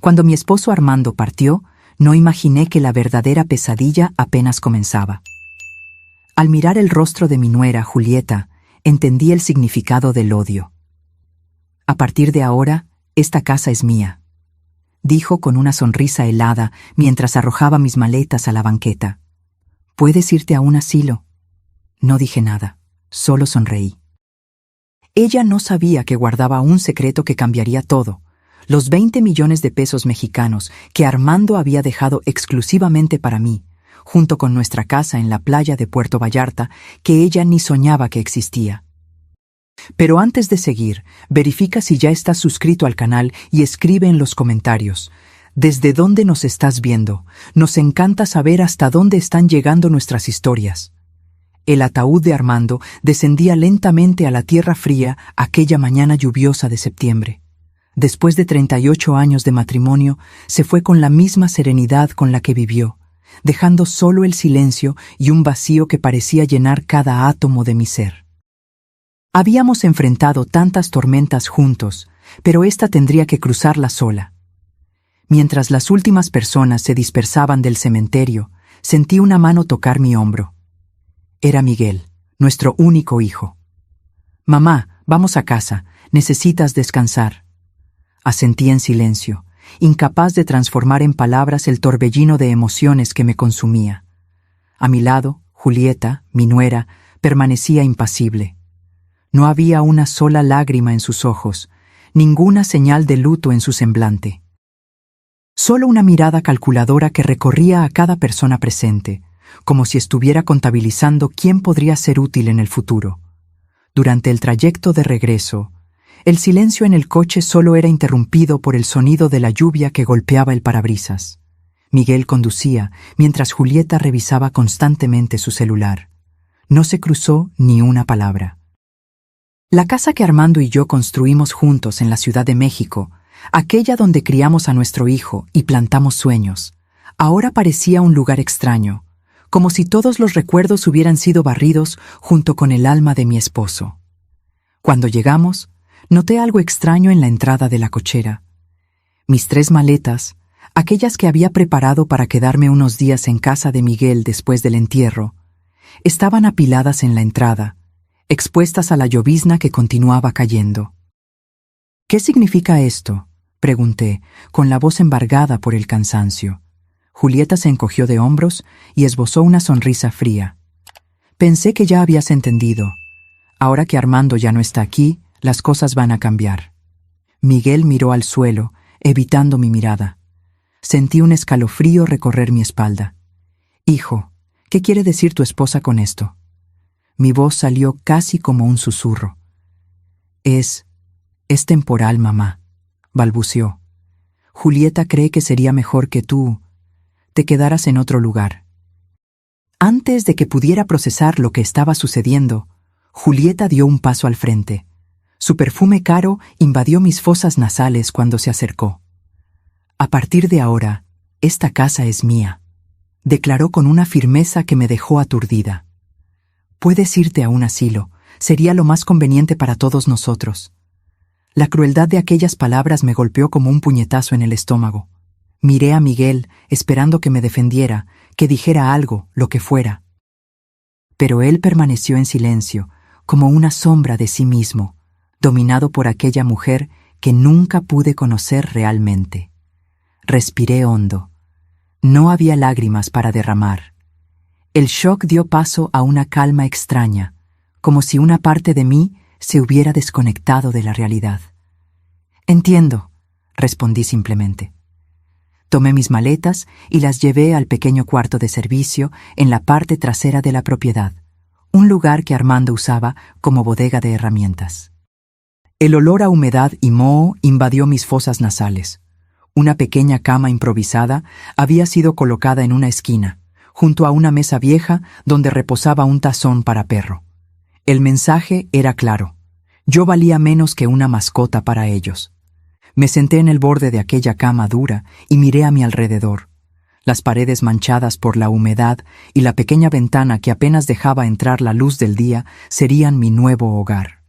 Cuando mi esposo Armando partió, no imaginé que la verdadera pesadilla apenas comenzaba. Al mirar el rostro de mi nuera, Julieta, entendí el significado del odio. A partir de ahora, esta casa es mía, dijo con una sonrisa helada mientras arrojaba mis maletas a la banqueta. ¿Puedes irte a un asilo? No dije nada, solo sonreí. Ella no sabía que guardaba un secreto que cambiaría todo: los 20 millones de pesos mexicanos que Armando había dejado exclusivamente para mí, junto con nuestra casa en la playa de Puerto Vallarta, que ella ni soñaba que existía. Pero antes de seguir, verifica si ya estás suscrito al canal y escribe en los comentarios ¿desde dónde nos estás viendo? Nos encanta saber hasta dónde están llegando nuestras historias. El ataúd de Armando descendía lentamente a la tierra fría aquella mañana lluviosa de septiembre. Después de 38 años de matrimonio, se fue con la misma serenidad con la que vivió, dejando solo el silencio y un vacío que parecía llenar cada átomo de mi ser. Habíamos enfrentado tantas tormentas juntos, pero esta tendría que cruzarla sola. Mientras las últimas personas se dispersaban del cementerio, sentí una mano tocar mi hombro. Era Miguel, nuestro único hijo. «Mamá, vamos a casa, necesitas descansar». Asentí en silencio, incapaz de transformar en palabras el torbellino de emociones que me consumía. A mi lado, Julieta, mi nuera, permanecía impasible. No había una sola lágrima en sus ojos, ninguna señal de luto en su semblante. Solo una mirada calculadora que recorría a cada persona presente, como si estuviera contabilizando quién podría ser útil en el futuro. Durante el trayecto de regreso, el silencio en el coche solo era interrumpido por el sonido de la lluvia que golpeaba el parabrisas. Miguel conducía, mientras Julieta revisaba constantemente su celular. No se cruzó ni una palabra. La casa que Armando y yo construimos juntos en la Ciudad de México, aquella donde criamos a nuestro hijo y plantamos sueños, ahora parecía un lugar extraño, como si todos los recuerdos hubieran sido barridos junto con el alma de mi esposo. Cuando llegamos, noté algo extraño en la entrada de la cochera. Mis 3 maletas, aquellas que había preparado para quedarme unos días en casa de Miguel después del entierro, estaban apiladas en la entrada, expuestas a la llovizna que continuaba cayendo. «¿Qué significa esto?», pregunté, con la voz embargada por el cansancio. Julieta se encogió de hombros y esbozó una sonrisa fría. «Pensé que ya habías entendido. Ahora que Armando ya no está aquí, las cosas van a cambiar». Miguel miró al suelo, evitando mi mirada. Sentí un escalofrío recorrer mi espalda. «Hijo, ¿qué quiere decir tu esposa con esto?». Mi voz salió casi como un susurro. Es temporal, mamá», balbuceó. «Julieta cree que sería mejor que tú te quedaras en otro lugar». Antes de que pudiera procesar lo que estaba sucediendo, Julieta dio un paso al frente. Su perfume caro invadió mis fosas nasales cuando se acercó. «A partir de ahora, esta casa es mía», declaró con una firmeza que me dejó aturdida. «Puedes irte a un asilo, sería lo más conveniente para todos nosotros». La crueldad de aquellas palabras me golpeó como un puñetazo en el estómago. Miré a Miguel, esperando que me defendiera, que dijera algo, lo que fuera. Pero él permaneció en silencio, como una sombra de sí mismo, dominado por aquella mujer que nunca pude conocer realmente. Respiré hondo. No había lágrimas para derramar. El shock dio paso a una calma extraña, como si una parte de mí se hubiera desconectado de la realidad. «Entiendo», respondí simplemente. Tomé mis maletas y las llevé al pequeño cuarto de servicio en la parte trasera de la propiedad, un lugar que Armando usaba como bodega de herramientas. El olor a humedad y moho invadió mis fosas nasales. Una pequeña cama improvisada había sido colocada en una esquina, junto a una mesa vieja donde reposaba un tazón para perro. El mensaje era claro: yo valía menos que una mascota para ellos. Me senté en el borde de aquella cama dura y miré a mi alrededor. Las paredes manchadas por la humedad y la pequeña ventana que apenas dejaba entrar la luz del día serían mi nuevo hogar.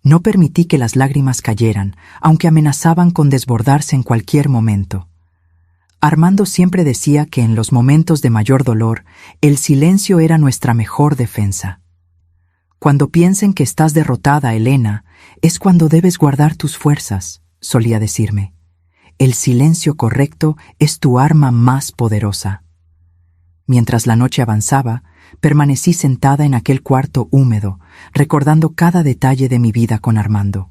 No permití que las lágrimas cayeran, aunque amenazaban con desbordarse en cualquier momento. Armando siempre decía que en los momentos de mayor dolor, el silencio era nuestra mejor defensa. Cuando piensen que estás derrotada, Elena, es cuando debes guardar tus fuerzas, solía decirme. El silencio correcto es tu arma más poderosa. Mientras la noche avanzaba, permanecí sentada en aquel cuarto húmedo, recordando cada detalle de mi vida con Armando.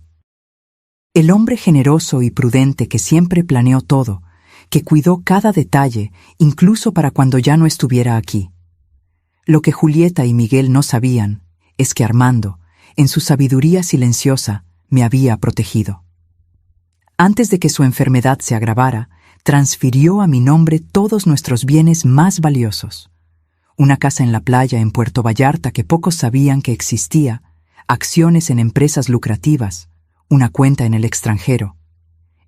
El hombre generoso y prudente que siempre planeó todo, que cuidó cada detalle, incluso para cuando ya no estuviera aquí. Lo que Julieta y Miguel no sabían es que Armando, en su sabiduría silenciosa, me había protegido. Antes de que su enfermedad se agravara, transfirió a mi nombre todos nuestros bienes más valiosos. Una casa en la playa en Puerto Vallarta que pocos sabían que existía, acciones en empresas lucrativas, una cuenta en el extranjero.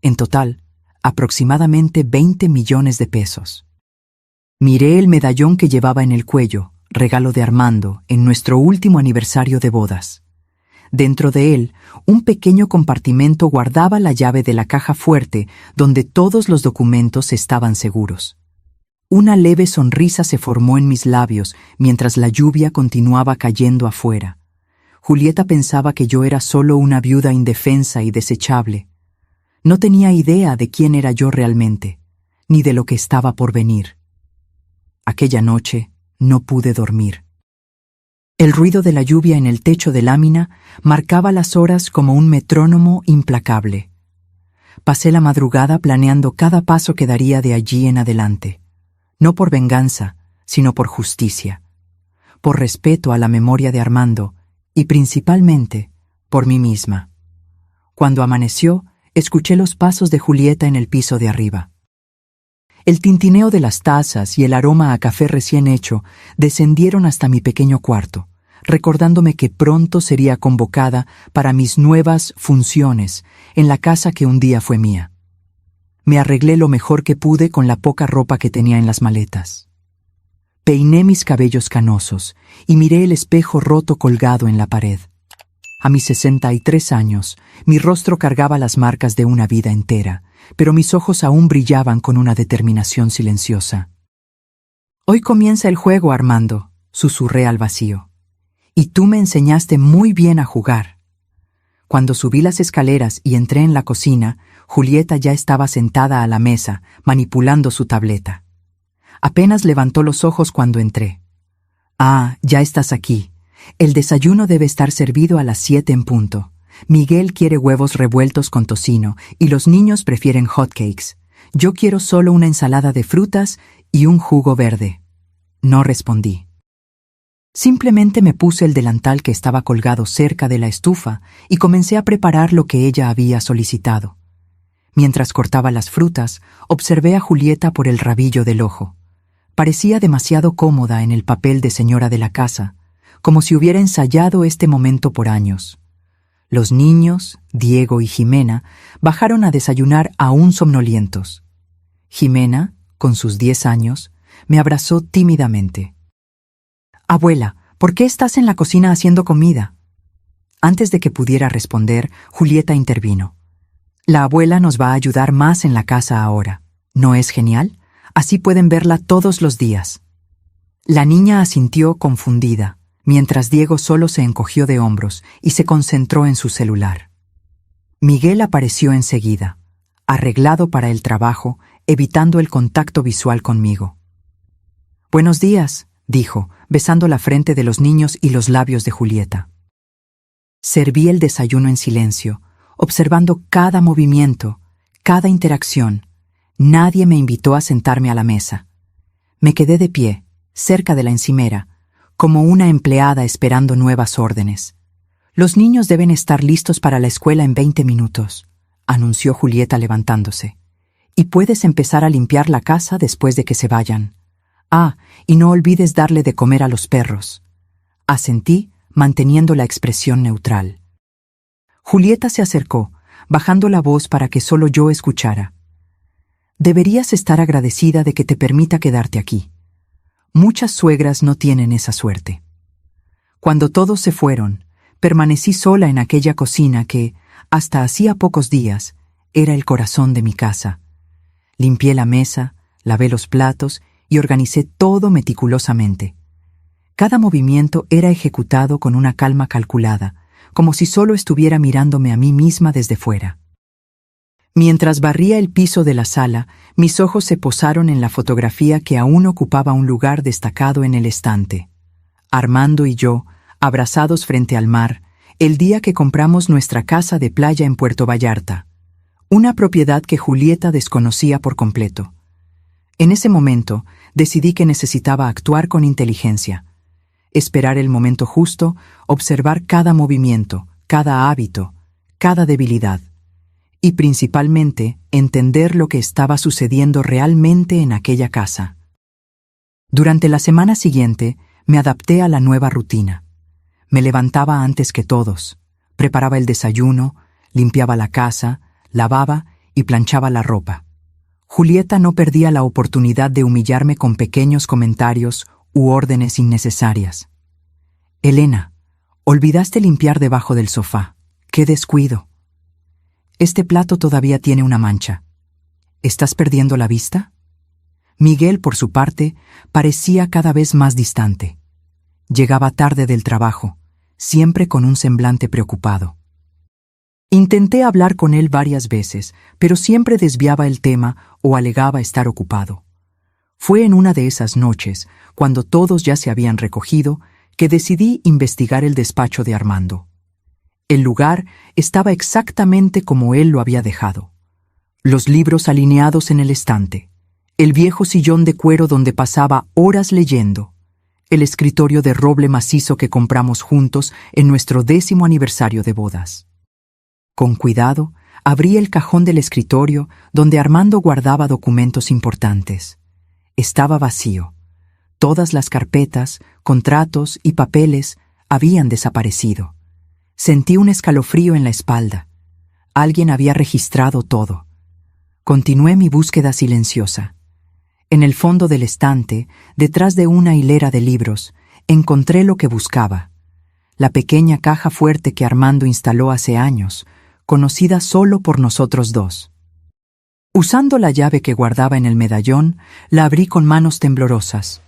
En total, aproximadamente 20 millones de pesos. Miré el medallón que llevaba en el cuello, regalo de Armando, en nuestro último aniversario de bodas. Dentro de él, un pequeño compartimento guardaba la llave de la caja fuerte donde todos los documentos estaban seguros. Una leve sonrisa se formó en mis labios mientras la lluvia continuaba cayendo afuera. Julieta pensaba que yo era solo una viuda indefensa y desechable. No tenía idea de quién era yo realmente, ni de lo que estaba por venir. Aquella noche no pude dormir. El ruido de la lluvia en el techo de lámina marcaba las horas como un metrónomo implacable. Pasé la madrugada planeando cada paso que daría de allí en adelante, no por venganza, sino por justicia, por respeto a la memoria de Armando y principalmente por mí misma. Cuando amaneció, escuché los pasos de Julieta en el piso de arriba. El tintineo de las tazas y el aroma a café recién hecho descendieron hasta mi pequeño cuarto, recordándome que pronto sería convocada para mis nuevas funciones en la casa que un día fue mía. Me arreglé lo mejor que pude con la poca ropa que tenía en las maletas. Peiné mis cabellos canosos y miré el espejo roto colgado en la pared. A mis 63 años, mi rostro cargaba las marcas de una vida entera, pero mis ojos aún brillaban con una determinación silenciosa. «Hoy comienza el juego, Armando», susurré al vacío. «Y tú me enseñaste muy bien a jugar». Cuando subí las escaleras y entré en la cocina, Julieta ya estaba sentada a la mesa, manipulando su tableta. Apenas levantó los ojos cuando entré. «Ah, ya estás aquí. El desayuno debe estar servido a las 7 en punto. Miguel quiere huevos revueltos con tocino y los niños prefieren hotcakes. Yo quiero solo una ensalada de frutas y un jugo verde». No respondí. Simplemente me puse el delantal que estaba colgado cerca de la estufa y comencé a preparar lo que ella había solicitado. Mientras cortaba las frutas, observé a Julieta por el rabillo del ojo. Parecía demasiado cómoda en el papel de señora de la casa, como si hubiera ensayado este momento por años. Los niños, Diego y Jimena, bajaron a desayunar aún somnolientos. Jimena, con sus 10 años, me abrazó tímidamente. «Abuela, ¿por qué estás en la cocina haciendo comida?» Antes de que pudiera responder, Julieta intervino. «La abuela nos va a ayudar más en la casa ahora. ¿No es genial? Así pueden verla todos los días». La niña asintió confundida, mientras Diego solo se encogió de hombros y se concentró en su celular. Miguel apareció enseguida, arreglado para el trabajo, evitando el contacto visual conmigo. «Buenos días», dijo, besando la frente de los niños y los labios de Julieta. Serví el desayuno en silencio, observando cada movimiento, cada interacción. Nadie me invitó a sentarme a la mesa. Me quedé de pie, cerca de la encimera, como una empleada esperando nuevas órdenes. «Los niños deben estar listos para la escuela en 20 minutos», anunció Julieta levantándose. «Y puedes empezar a limpiar la casa después de que se vayan. Ah, y no olvides darle de comer a los perros». Asentí, manteniendo la expresión neutral. Julieta se acercó, bajando la voz para que solo yo escuchara. «Deberías estar agradecida de que te permita quedarte aquí. Muchas suegras no tienen esa suerte». Cuando todos se fueron, permanecí sola en aquella cocina que, hasta hacía pocos días, era el corazón de mi casa. Limpié la mesa, lavé los platos y organicé todo meticulosamente. Cada movimiento era ejecutado con una calma calculada, como si solo estuviera mirándome a mí misma desde fuera. Mientras barría el piso de la sala, mis ojos se posaron en la fotografía que aún ocupaba un lugar destacado en el estante. Armando y yo, abrazados frente al mar, el día que compramos nuestra casa de playa en Puerto Vallarta, una propiedad que Julieta desconocía por completo. En ese momento, decidí que necesitaba actuar con inteligencia, esperar el momento justo, observar cada movimiento, cada hábito, cada debilidad, y principalmente entender lo que estaba sucediendo realmente en aquella casa. Durante la semana siguiente, me adapté a la nueva rutina. Me levantaba antes que todos, preparaba el desayuno, limpiaba la casa, lavaba y planchaba la ropa. Julieta no perdía la oportunidad de humillarme con pequeños comentarios u órdenes innecesarias. «Elena, olvidaste limpiar debajo del sofá. ¡Qué descuido! Este plato todavía tiene una mancha. ¿Estás perdiendo la vista?» Miguel, por su parte, parecía cada vez más distante. Llegaba tarde del trabajo, siempre con un semblante preocupado. Intenté hablar con él varias veces, pero siempre desviaba el tema o alegaba estar ocupado. Fue en una de esas noches, cuando todos ya se habían recogido, que decidí investigar el despacho de Armando. El lugar estaba exactamente como él lo había dejado. Los libros alineados en el estante, el viejo sillón de cuero donde pasaba horas leyendo, el escritorio de roble macizo que compramos juntos en nuestro 10º aniversario de bodas. Con cuidado, abrí el cajón del escritorio donde Armando guardaba documentos importantes. Estaba vacío. Todas las carpetas, contratos y papeles habían desaparecido. Sentí un escalofrío en la espalda. Alguien había registrado todo. Continué mi búsqueda silenciosa. En el fondo del estante, detrás de una hilera de libros, encontré lo que buscaba. La pequeña caja fuerte que Armando instaló hace años, conocida solo por nosotros dos. Usando la llave que guardaba en el medallón, la abrí con manos temblorosas.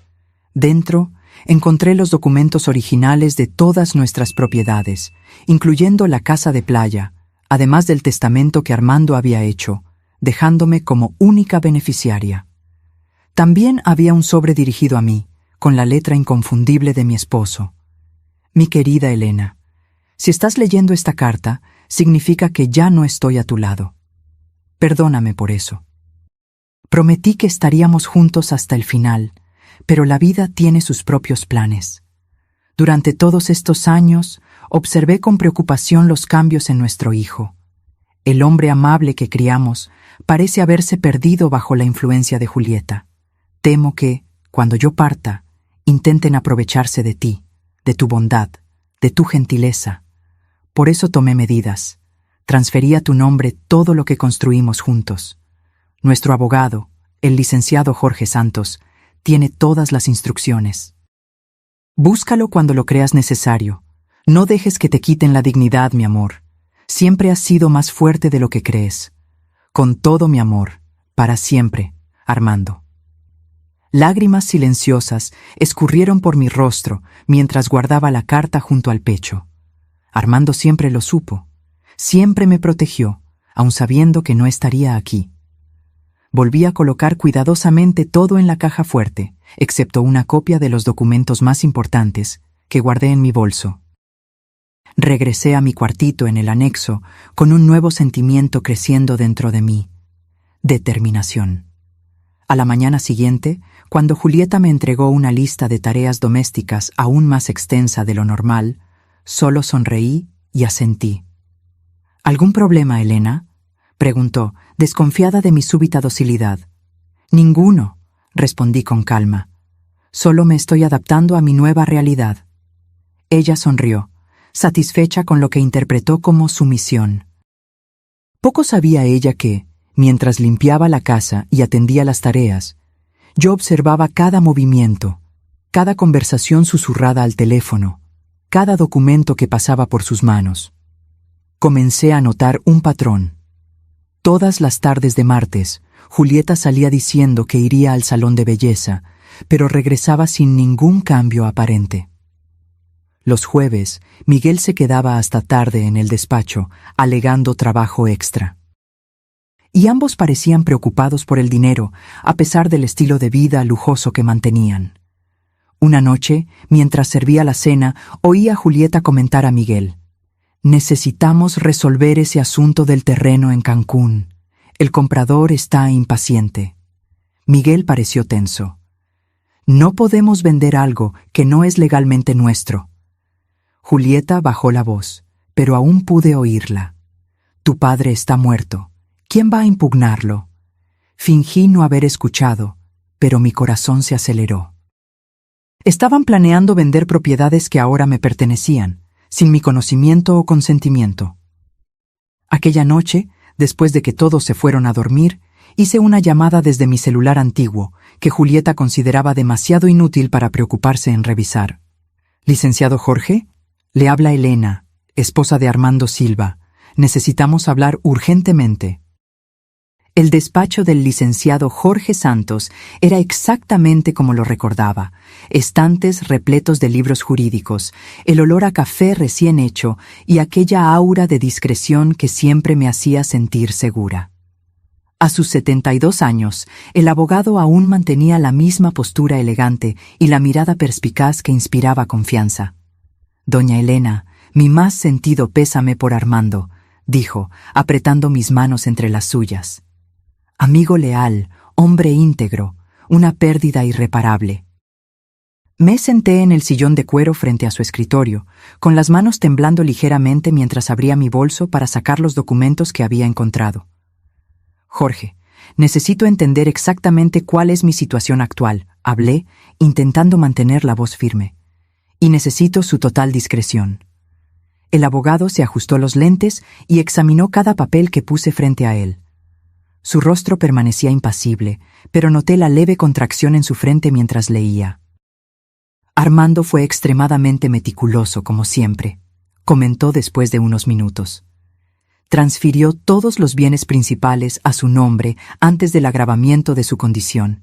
Dentro, encontré los documentos originales de todas nuestras propiedades, incluyendo la casa de playa, además del testamento que Armando había hecho, dejándome como única beneficiaria. También había un sobre dirigido a mí, con la letra inconfundible de mi esposo. Mi querida Elena, si estás leyendo esta carta, significa que ya no estoy a tu lado. Perdóname por eso. Prometí que estaríamos juntos hasta el final, pero la vida tiene sus propios planes. Durante todos estos años, observé con preocupación los cambios en nuestro hijo. El hombre amable que criamos parece haberse perdido bajo la influencia de Julieta. Temo que, cuando yo parta, intenten aprovecharse de ti, de tu bondad, de tu gentileza. Por eso tomé medidas. Transferí a tu nombre todo lo que construimos juntos. Nuestro abogado, el licenciado Jorge Santos, tiene todas las instrucciones. Búscalo cuando lo creas necesario. No dejes que te quiten la dignidad, mi amor. Siempre has sido más fuerte de lo que crees. Con todo mi amor, para siempre, Armando. Lágrimas silenciosas escurrieron por mi rostro mientras guardaba la carta junto al pecho. Armando siempre lo supo. Siempre me protegió, aun sabiendo que no estaría aquí. Volví a colocar cuidadosamente todo en la caja fuerte, excepto una copia de los documentos más importantes que guardé en mi bolso. Regresé a mi cuartito en el anexo con un nuevo sentimiento creciendo dentro de mí: determinación. A la mañana siguiente, cuando Julieta me entregó una lista de tareas domésticas aún más extensa de lo normal, solo sonreí y asentí. ¿Algún problema, Elena?, preguntó, desconfiada de mi súbita docilidad. Ninguno, respondí con calma. Solo me estoy adaptando a mi nueva realidad. Ella sonrió, satisfecha con lo que interpretó como sumisión. Poco sabía ella que, mientras limpiaba la casa y atendía las tareas, yo observaba cada movimiento, cada conversación susurrada al teléfono, cada documento que pasaba por sus manos. Comencé a notar un patrón. Todas las tardes de martes, Julieta salía diciendo que iría al salón de belleza, pero regresaba sin ningún cambio aparente. Los jueves, Miguel se quedaba hasta tarde en el despacho, alegando trabajo extra. Y ambos parecían preocupados por el dinero, a pesar del estilo de vida lujoso que mantenían. Una noche, mientras servía la cena, oí a Julieta comentar a Miguel: «Necesitamos resolver ese asunto del terreno en Cancún. El comprador está impaciente». Miguel pareció tenso. «No podemos vender algo que no es legalmente nuestro». Julieta bajó la voz, pero aún pude oírla. «Tu padre está muerto. ¿Quién va a impugnarlo?» Fingí no haber escuchado, pero mi corazón se aceleró. Estaban planeando vender propiedades que ahora me pertenecían, sin mi conocimiento o consentimiento. Aquella noche, después de que todos se fueron a dormir, hice una llamada desde mi celular antiguo, que Julieta consideraba demasiado inútil para preocuparse en revisar. «Licenciado Jorge, le habla Elena, esposa de Armando Silva. Necesitamos hablar urgentemente». El despacho del licenciado Jorge Santos era exactamente como lo recordaba: estantes repletos de libros jurídicos, el olor a café recién hecho y aquella aura de discreción que siempre me hacía sentir segura. A sus 72 años, el abogado aún mantenía la misma postura elegante y la mirada perspicaz que inspiraba confianza. «Doña Elena, mi más sentido pésame por Armando», dijo, apretando mis manos entre las suyas. «Amigo leal, hombre íntegro, una pérdida irreparable». Me senté en el sillón de cuero frente a su escritorio, con las manos temblando ligeramente mientras abría mi bolso para sacar los documentos que había encontrado. «Jorge, necesito entender exactamente cuál es mi situación actual», hablé, intentando mantener la voz firme. «Y necesito su total discreción». El abogado se ajustó los lentes y examinó cada papel que puse frente a él. Su rostro permanecía impasible, pero noté la leve contracción en su frente mientras leía. «Armando fue extremadamente meticuloso, como siempre», comentó después de unos minutos. «Transfirió todos los bienes principales a su nombre antes del agravamiento de su condición.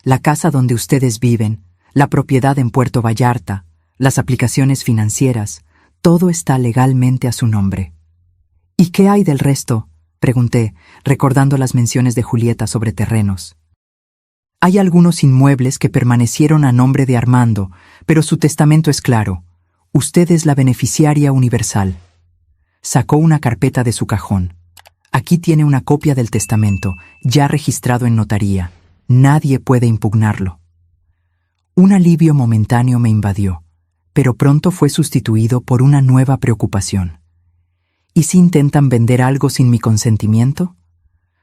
La casa donde ustedes viven, la propiedad en Puerto Vallarta, las aplicaciones financieras, todo está legalmente a su nombre». «¿Y qué hay del resto?», pregunté, recordando las menciones de Julieta sobre terrenos. «Hay algunos inmuebles que permanecieron a nombre de Armando, pero su testamento es claro. Usted es la beneficiaria universal». Sacó una carpeta de su cajón. «Aquí tiene una copia del testamento, ya registrado en notaría. Nadie puede impugnarlo». Un alivio momentáneo me invadió, pero pronto fue sustituido por una nueva preocupación. ¿Y si intentan vender algo sin mi consentimiento?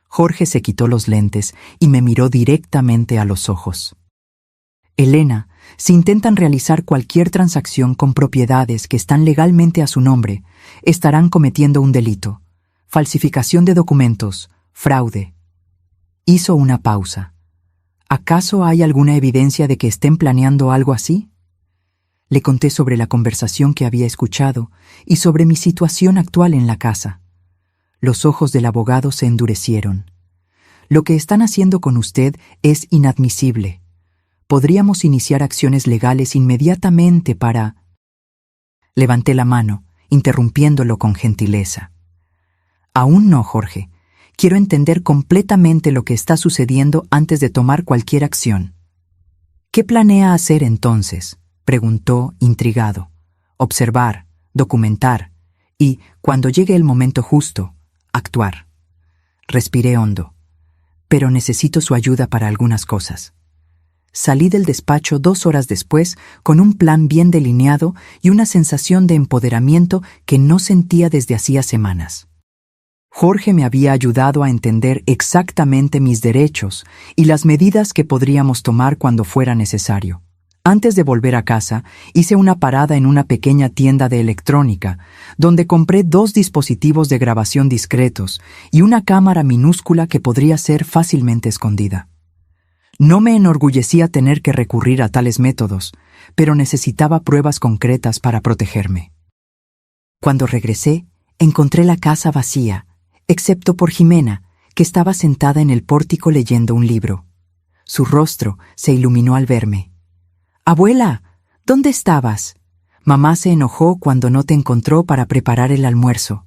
Jorge se quitó los lentes y me miró directamente a los ojos. «Elena, si intentan realizar cualquier transacción con propiedades que están legalmente a su nombre, estarán cometiendo un delito: falsificación de documentos, fraude». Hizo una pausa. ¿Acaso hay alguna evidencia de que estén planeando algo así? Le conté sobre la conversación que había escuchado y sobre mi situación actual en la casa. Los ojos del abogado se endurecieron. «Lo que están haciendo con usted es inadmisible. Podríamos iniciar acciones legales inmediatamente para...». Levanté la mano, interrumpiéndolo con gentileza. «Aún no, Jorge. Quiero entender completamente lo que está sucediendo antes de tomar cualquier acción». «¿Qué planea hacer entonces?», preguntó, intrigado. «Observar, documentar y, cuando llegue el momento justo, actuar». Respiré hondo. «Pero necesito su ayuda para algunas cosas». Salí del despacho 2 horas después con un plan bien delineado y una sensación de empoderamiento que no sentía desde hacía semanas. Jorge me había ayudado a entender exactamente mis derechos y las medidas que podríamos tomar cuando fuera necesario. Antes de volver a casa, hice una parada en una pequeña tienda de electrónica, donde compré 2 dispositivos de grabación discretos y una cámara minúscula que podría ser fácilmente escondida. No me enorgullecía tener que recurrir a tales métodos, pero necesitaba pruebas concretas para protegerme. Cuando regresé, encontré la casa vacía, excepto por Jimena, que estaba sentada en el pórtico leyendo un libro. Su rostro se iluminó al verme. «Abuela, ¿dónde estabas? Mamá se enojó cuando no te encontró para preparar el almuerzo».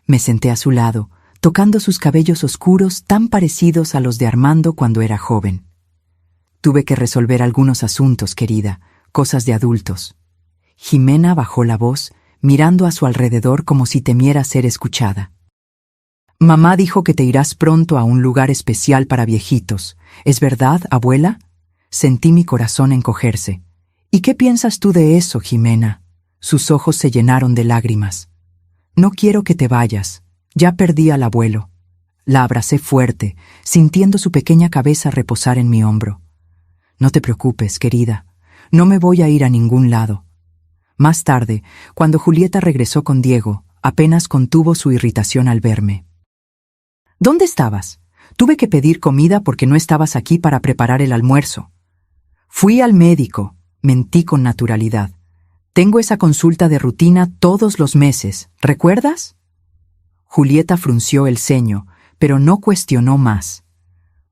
Me senté a su lado, tocando sus cabellos oscuros tan parecidos a los de Armando cuando era joven. «Tuve que resolver algunos asuntos, querida, cosas de adultos». Jimena bajó la voz, mirando a su alrededor como si temiera ser escuchada. «Mamá dijo que te irás pronto a un lugar especial para viejitos. ¿Es verdad, abuela?» Sentí mi corazón encogerse. «¿Y qué piensas tú de eso, Jimena?» Sus ojos se llenaron de lágrimas. «No quiero que te vayas. Ya perdí al abuelo». La abracé fuerte, sintiendo su pequeña cabeza reposar en mi hombro. «No te preocupes, querida. No me voy a ir a ningún lado». Más tarde, cuando Julieta regresó con Diego, apenas contuvo su irritación al verme. «¿Dónde estabas? Tuve que pedir comida porque no estabas aquí para preparar el almuerzo». «Fui al médico», mentí con naturalidad. «Tengo esa consulta de rutina todos los meses, ¿recuerdas?» Julieta frunció el ceño, pero no cuestionó más.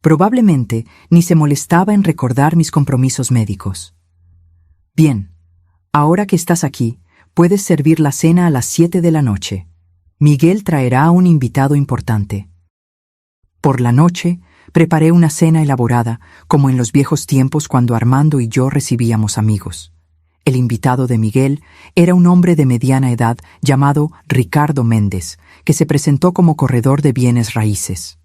Probablemente ni se molestaba en recordar mis compromisos médicos. «Bien. Ahora que estás aquí, puedes servir la cena a las 7 de la noche. Miguel traerá a un invitado importante». Por la noche, preparé una cena elaborada, como en los viejos tiempos cuando Armando y yo recibíamos amigos. El invitado de Miguel era un hombre de mediana edad llamado Ricardo Méndez, que se presentó como corredor de bienes raíces.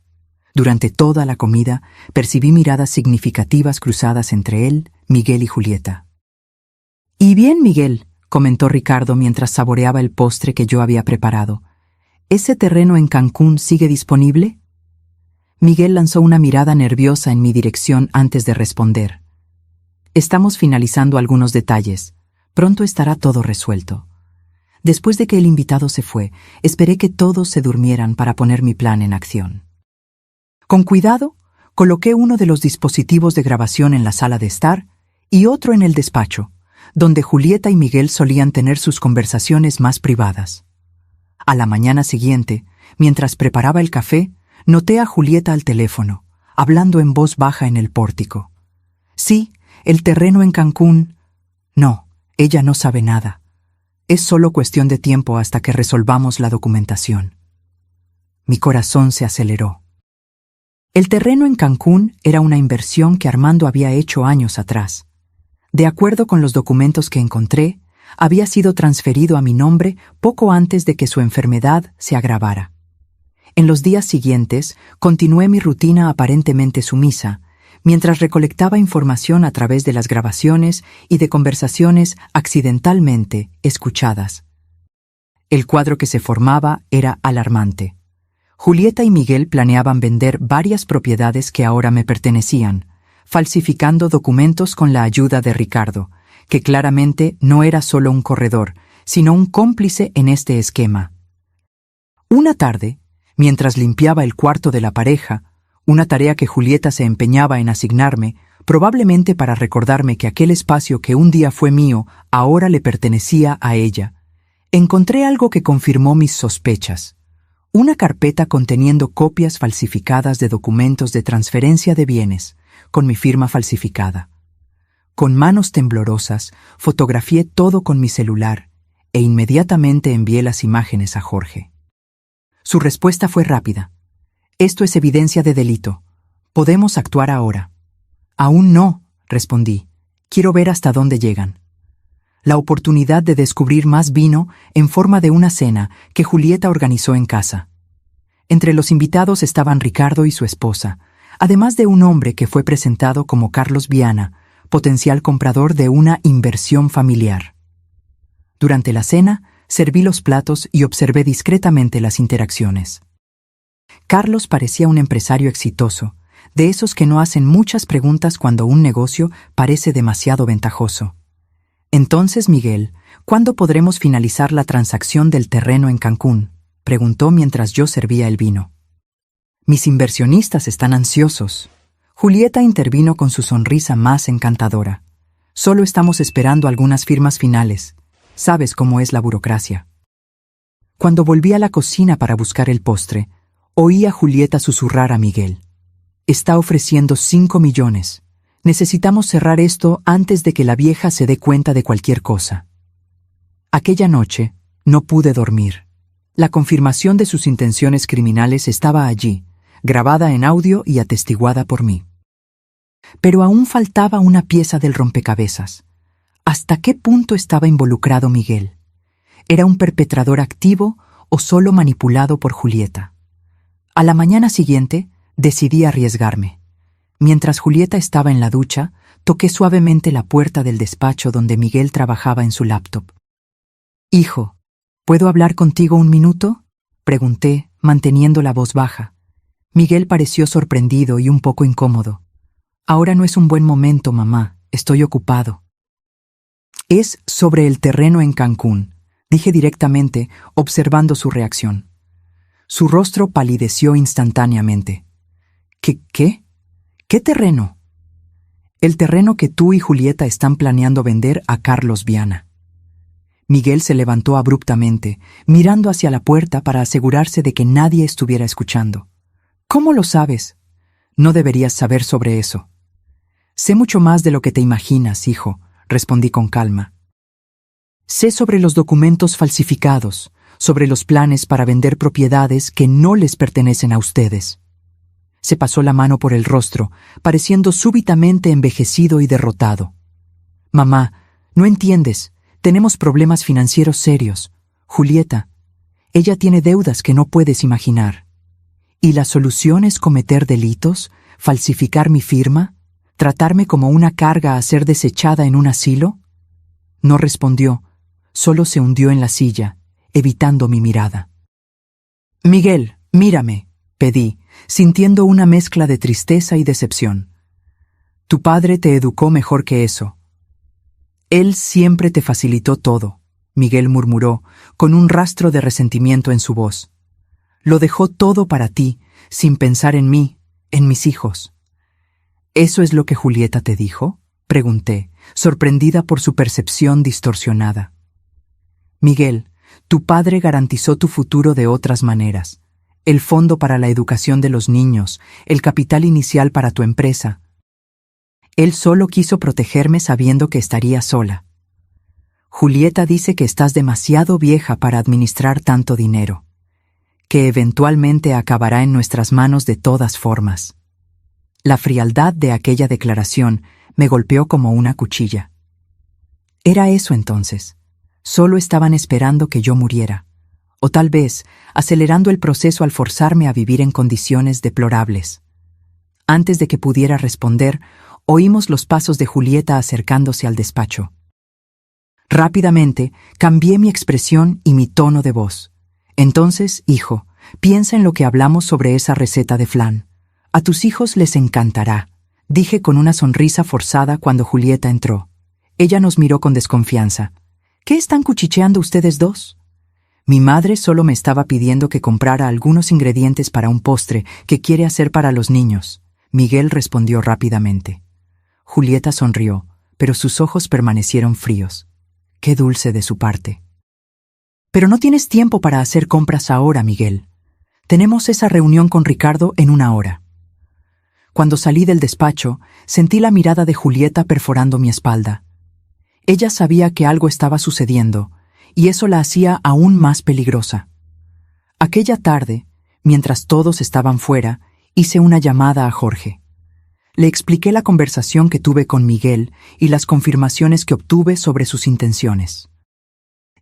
Durante toda la comida, percibí miradas significativas cruzadas entre él, Miguel y Julieta. «Y bien, Miguel», comentó Ricardo mientras saboreaba el postre que yo había preparado. «¿Ese terreno en Cancún sigue disponible?» Miguel lanzó una mirada nerviosa en mi dirección antes de responder. «Estamos finalizando algunos detalles. Pronto estará todo resuelto». Después de que el invitado se fue, esperé que todos se durmieran para poner mi plan en acción. Con cuidado, coloqué uno de los dispositivos de grabación en la sala de estar y otro en el despacho, donde Julieta y Miguel solían tener sus conversaciones más privadas. A la mañana siguiente, mientras preparaba el café, noté a Julieta al teléfono, hablando en voz baja en el pórtico. «Sí, el terreno en Cancún». «No, ella no sabe nada. Es solo cuestión de tiempo hasta que resolvamos la documentación». Mi corazón se aceleró. El terreno en Cancún era una inversión que Armando había hecho años atrás. De acuerdo con los documentos que encontré, había sido transferido a mi nombre poco antes de que su enfermedad se agravara. En los días siguientes, continué mi rutina aparentemente sumisa, mientras recolectaba información a través de las grabaciones y de conversaciones accidentalmente escuchadas. El cuadro que se formaba era alarmante. Julieta y Miguel planeaban vender varias propiedades que ahora me pertenecían, falsificando documentos con la ayuda de Ricardo, que claramente no era solo un corredor, sino un cómplice en este esquema. Una tarde, mientras limpiaba el cuarto de la pareja, una tarea que Julieta se empeñaba en asignarme, probablemente para recordarme que aquel espacio que un día fue mío ahora le pertenecía a ella, encontré algo que confirmó mis sospechas. Una carpeta conteniendo copias falsificadas de documentos de transferencia de bienes, con mi firma falsificada. Con manos temblorosas, fotografié todo con mi celular e inmediatamente envié las imágenes a Jorge. Su respuesta fue rápida. «Esto es evidencia de delito. Podemos actuar ahora». «Aún no», respondí. «Quiero ver hasta dónde llegan». La oportunidad de descubrir más vino en forma de una cena que Julieta organizó en casa. Entre los invitados estaban Ricardo y su esposa, además de un hombre que fue presentado como Carlos Viana, potencial comprador de una inversión familiar. Durante la cena, serví los platos y observé discretamente las interacciones. Carlos parecía un empresario exitoso, de esos que no hacen muchas preguntas cuando un negocio parece demasiado ventajoso. «Entonces, Miguel, ¿cuándo podremos finalizar la transacción del terreno en Cancún?», preguntó mientras yo servía el vino. «Mis inversionistas están ansiosos». Julieta intervino con su sonrisa más encantadora. Solo estamos esperando algunas firmas finales. Sabes cómo es la burocracia. Cuando volví a la cocina para buscar el postre, oí a Julieta susurrar a Miguel. Está ofreciendo 5 millones. Necesitamos cerrar esto antes de que la vieja se dé cuenta de cualquier cosa. Aquella noche no pude dormir. La confirmación de sus intenciones criminales estaba allí, grabada en audio y atestiguada por mí. Pero aún faltaba una pieza del rompecabezas. ¿Hasta qué punto estaba involucrado Miguel? ¿Era un perpetrador activo o solo manipulado por Julieta? A la mañana siguiente, decidí arriesgarme. Mientras Julieta estaba en la ducha, toqué suavemente la puerta del despacho donde Miguel trabajaba en su laptop. «Hijo, ¿puedo hablar contigo un minuto?», pregunté, manteniendo la voz baja. Miguel pareció sorprendido y un poco incómodo. «Ahora no es un buen momento, mamá. Estoy ocupado». «Es sobre el terreno en Cancún», dije directamente, observando su reacción. Su rostro palideció instantáneamente. ¿Qué? ¿Qué terreno? El terreno que tú y Julieta están planeando vender a Carlos Viana. Miguel se levantó abruptamente, mirando hacia la puerta para asegurarse de que nadie estuviera escuchando. «¿Cómo lo sabes? No deberías saber sobre eso». «Sé mucho más de lo que te imaginas, hijo», respondí con calma. «Sé sobre los documentos falsificados, sobre los planes para vender propiedades que no les pertenecen a ustedes». Se pasó la mano por el rostro, pareciendo súbitamente envejecido y derrotado. «Mamá, no entiendes. Tenemos problemas financieros serios. Julieta, ella tiene deudas que no puedes imaginar. ¿Y la solución es cometer delitos, falsificar mi firma, tratarme como una carga a ser desechada en un asilo?» No respondió, solo se hundió en la silla, evitando mi mirada. «Miguel, mírame», pedí, sintiendo una mezcla de tristeza y decepción. «Tu padre te educó mejor que eso». «Él siempre te facilitó todo», Miguel murmuró, con un rastro de resentimiento en su voz. «Lo dejó todo para ti, sin pensar en mí, en mis hijos». «¿Eso es lo que Julieta te dijo?», pregunté, sorprendida por su percepción distorsionada. «Miguel, tu padre garantizó tu futuro de otras maneras. El fondo para la educación de los niños, el capital inicial para tu empresa. Él solo quiso protegerme sabiendo que estaría sola. Julieta dice que estás demasiado vieja para administrar tanto dinero, que eventualmente acabará en nuestras manos de todas formas». La frialdad de aquella declaración me golpeó como una cuchilla. Era eso entonces. Solo estaban esperando que yo muriera, o tal vez acelerando el proceso al forzarme a vivir en condiciones deplorables. Antes de que pudiera responder, oímos los pasos de Julieta acercándose al despacho. Rápidamente cambié mi expresión y mi tono de voz. «Entonces, hijo, piensa en lo que hablamos sobre esa receta de flan. A tus hijos les encantará», dije con una sonrisa forzada cuando Julieta entró. Ella nos miró con desconfianza. «¿Qué están cuchicheando ustedes dos?» «Mi madre solo me estaba pidiendo que comprara algunos ingredientes para un postre que quiere hacer para los niños», Miguel respondió rápidamente. Julieta sonrió, pero sus ojos permanecieron fríos. Qué dulce de su parte. «Pero no tienes tiempo para hacer compras ahora, Miguel. Tenemos esa reunión con Ricardo en 1 hora». Cuando salí del despacho, sentí la mirada de Julieta perforando mi espalda. Ella sabía que algo estaba sucediendo, y eso la hacía aún más peligrosa. Aquella tarde, mientras todos estaban fuera, hice una llamada a Jorge. Le expliqué la conversación que tuve con Miguel y las confirmaciones que obtuve sobre sus intenciones.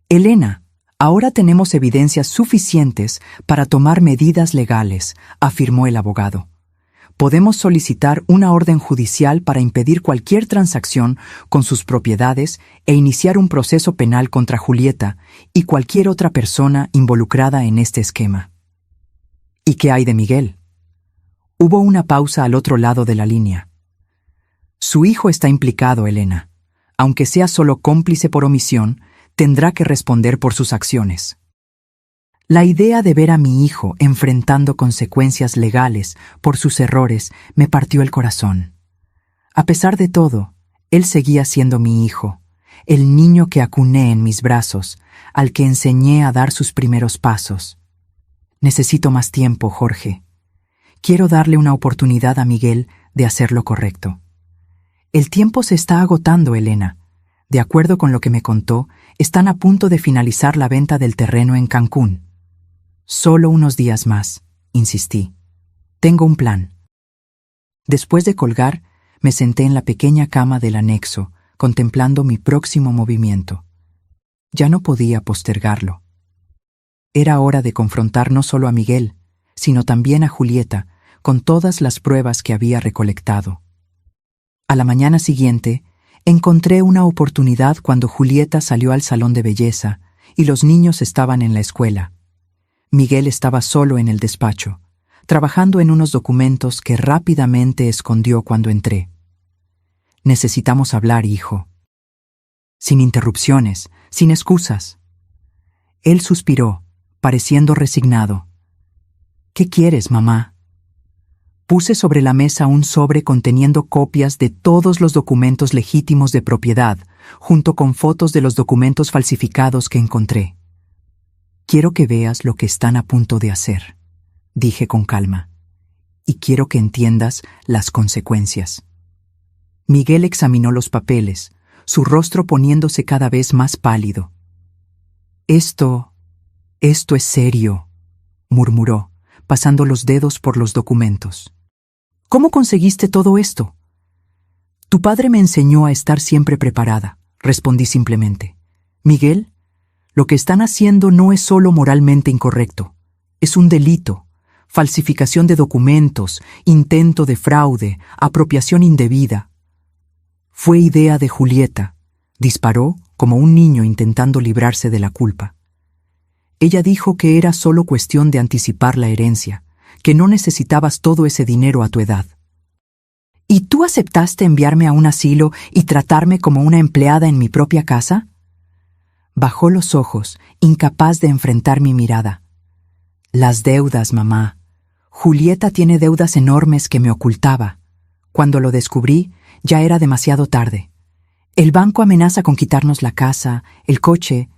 «Elena, ahora tenemos evidencias suficientes para tomar medidas legales», afirmó el abogado. «Podemos solicitar una orden judicial para impedir cualquier transacción con sus propiedades e iniciar un proceso penal contra Julieta y cualquier otra persona involucrada en este esquema». «¿Y qué hay de Miguel?». Hubo una pausa al otro lado de la línea. «Su hijo está implicado, Elena. Aunque sea solo cómplice por omisión, tendrá que responder por sus acciones». La idea de ver a mi hijo enfrentando consecuencias legales por sus errores me partió el corazón. A pesar de todo, él seguía siendo mi hijo, el niño que acuné en mis brazos, al que enseñé a dar sus primeros pasos. Necesito más tiempo, Jorge. Quiero darle una oportunidad a Miguel de hacer lo correcto. El tiempo se está agotando, Elena. De acuerdo con lo que me contó, están a punto de finalizar la venta del terreno en Cancún. Solo unos días más, insistí. Tengo un plan. Después de colgar, me senté en la pequeña cama del anexo, contemplando mi próximo movimiento. Ya no podía postergarlo. Era hora de confrontar no solo a Miguel, sino también a Julieta, con todas las pruebas que había recolectado. A la mañana siguiente, encontré una oportunidad cuando Julieta salió al salón de belleza y los niños estaban en la escuela. Miguel estaba solo en el despacho, trabajando en unos documentos que rápidamente escondió cuando entré. Necesitamos hablar, hijo. Sin interrupciones, sin excusas. Él suspiró, pareciendo resignado. ¿Qué quieres, mamá? Puse sobre la mesa un sobre conteniendo copias de todos los documentos legítimos de propiedad, junto con fotos de los documentos falsificados que encontré. Quiero que veas lo que están a punto de hacer, dije con calma, y quiero que entiendas las consecuencias. Miguel examinó los papeles, su rostro poniéndose cada vez más pálido. Esto es serio, murmuró, pasando los dedos por los documentos. ¿Cómo conseguiste todo esto? Tu padre me enseñó a estar siempre preparada, respondí simplemente. Miguel, lo que están haciendo no es solo moralmente incorrecto, es un delito, falsificación de documentos, intento de fraude, apropiación indebida. Fue idea de Julieta, disparó como un niño intentando librarse de la culpa. Ella dijo que era solo cuestión de anticipar la herencia, que no necesitabas todo ese dinero a tu edad. ¿Y tú aceptaste enviarme a un asilo y tratarme como una empleada en mi propia casa? Bajó los ojos, incapaz de enfrentar mi mirada. Las deudas, mamá. Julieta tiene deudas enormes que me ocultaba. Cuando lo descubrí, ya era demasiado tarde. El banco amenaza con quitarnos la casa, el coche.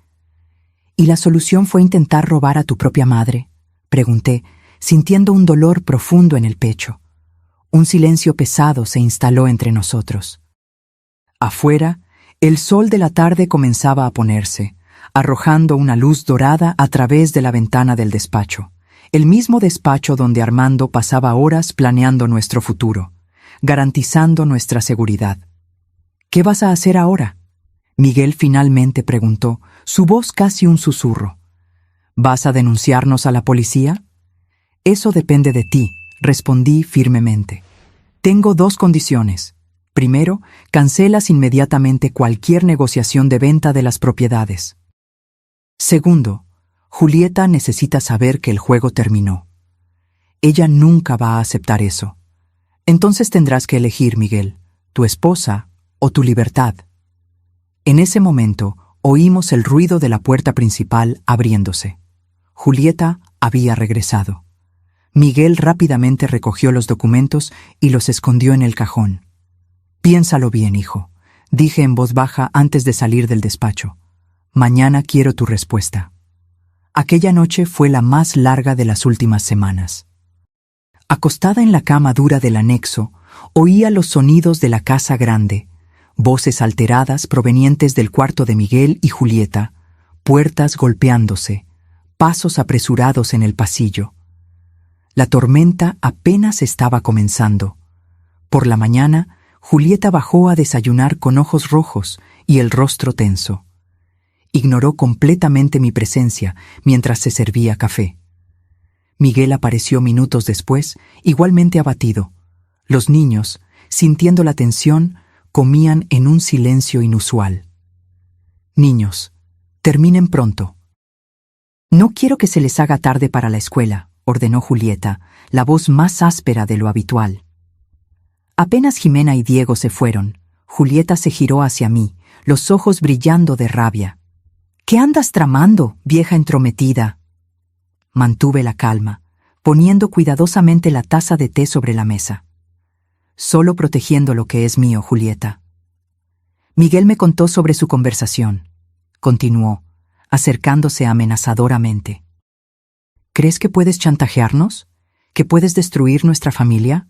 ¿Y la solución fue intentar robar a tu propia madre? Pregunté, sintiendo un dolor profundo en el pecho. Un silencio pesado se instaló entre nosotros. Afuera, el sol de la tarde comenzaba a ponerse, arrojando una luz dorada a través de la ventana del despacho, el mismo despacho donde Armando pasaba horas planeando nuestro futuro, garantizando nuestra seguridad. ¿Qué vas a hacer ahora? Miguel finalmente preguntó, su voz casi un susurro. ¿Vas a denunciarnos a la policía? Eso depende de ti, respondí firmemente. Tengo dos condiciones. Primero, cancelas inmediatamente cualquier negociación de venta de las propiedades. Segundo, Julieta necesita saber que el juego terminó. Ella nunca va a aceptar eso. Entonces tendrás que elegir, Miguel, tu esposa o tu libertad. En ese momento, oímos el ruido de la puerta principal abriéndose. Julieta había regresado. Miguel rápidamente recogió los documentos y los escondió en el cajón. Piénsalo bien, hijo, dije en voz baja antes de salir del despacho. Mañana quiero tu respuesta. Aquella noche fue la más larga de las últimas semanas. Acostada en la cama dura del anexo, oía los sonidos de la casa grande, voces alteradas provenientes del cuarto de Miguel y Julieta, puertas golpeándose, pasos apresurados en el pasillo. La tormenta apenas estaba comenzando. Por la mañana, Julieta bajó a desayunar con ojos rojos y el rostro tenso. Ignoró completamente mi presencia mientras se servía café. Miguel apareció minutos después, igualmente abatido. Los niños, sintiendo la tensión, comían en un silencio inusual. Niños, terminen pronto. No quiero que se les haga tarde para la escuela, ordenó Julieta, la voz más áspera de lo habitual. Apenas Jimena y Diego se fueron, Julieta se giró hacia mí, los ojos brillando de rabia. ¿Qué andas tramando, vieja entrometida? Mantuve la calma, poniendo cuidadosamente la taza de té sobre la mesa. Solo protegiendo lo que es mío, Julieta. Miguel me contó sobre su conversación. Continuó, acercándose amenazadoramente. ¿Crees que puedes chantajearnos? ¿Que puedes destruir nuestra familia?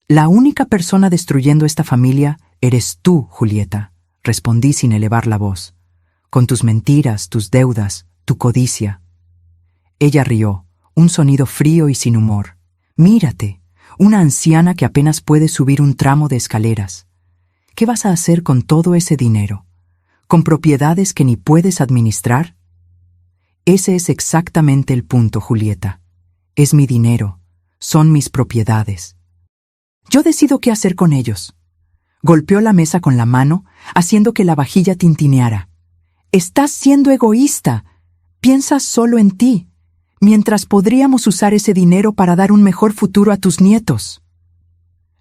La única persona destruyendo esta familia eres tú, Julieta, respondí sin elevar la voz. Con tus mentiras, tus deudas, tu codicia. Ella rió, un sonido frío y sin humor. Mírate, una anciana que apenas puede subir un tramo de escaleras. ¿Qué vas a hacer con todo ese dinero? ¿Con propiedades que ni puedes administrar? Ese es exactamente el punto, Julieta. Es mi dinero, son mis propiedades. Yo decido qué hacer con ellos. Golpeó la mesa con la mano, haciendo que la vajilla tintineara. Estás siendo egoísta. Piensas solo en ti, mientras podríamos usar ese dinero para dar un mejor futuro a tus nietos.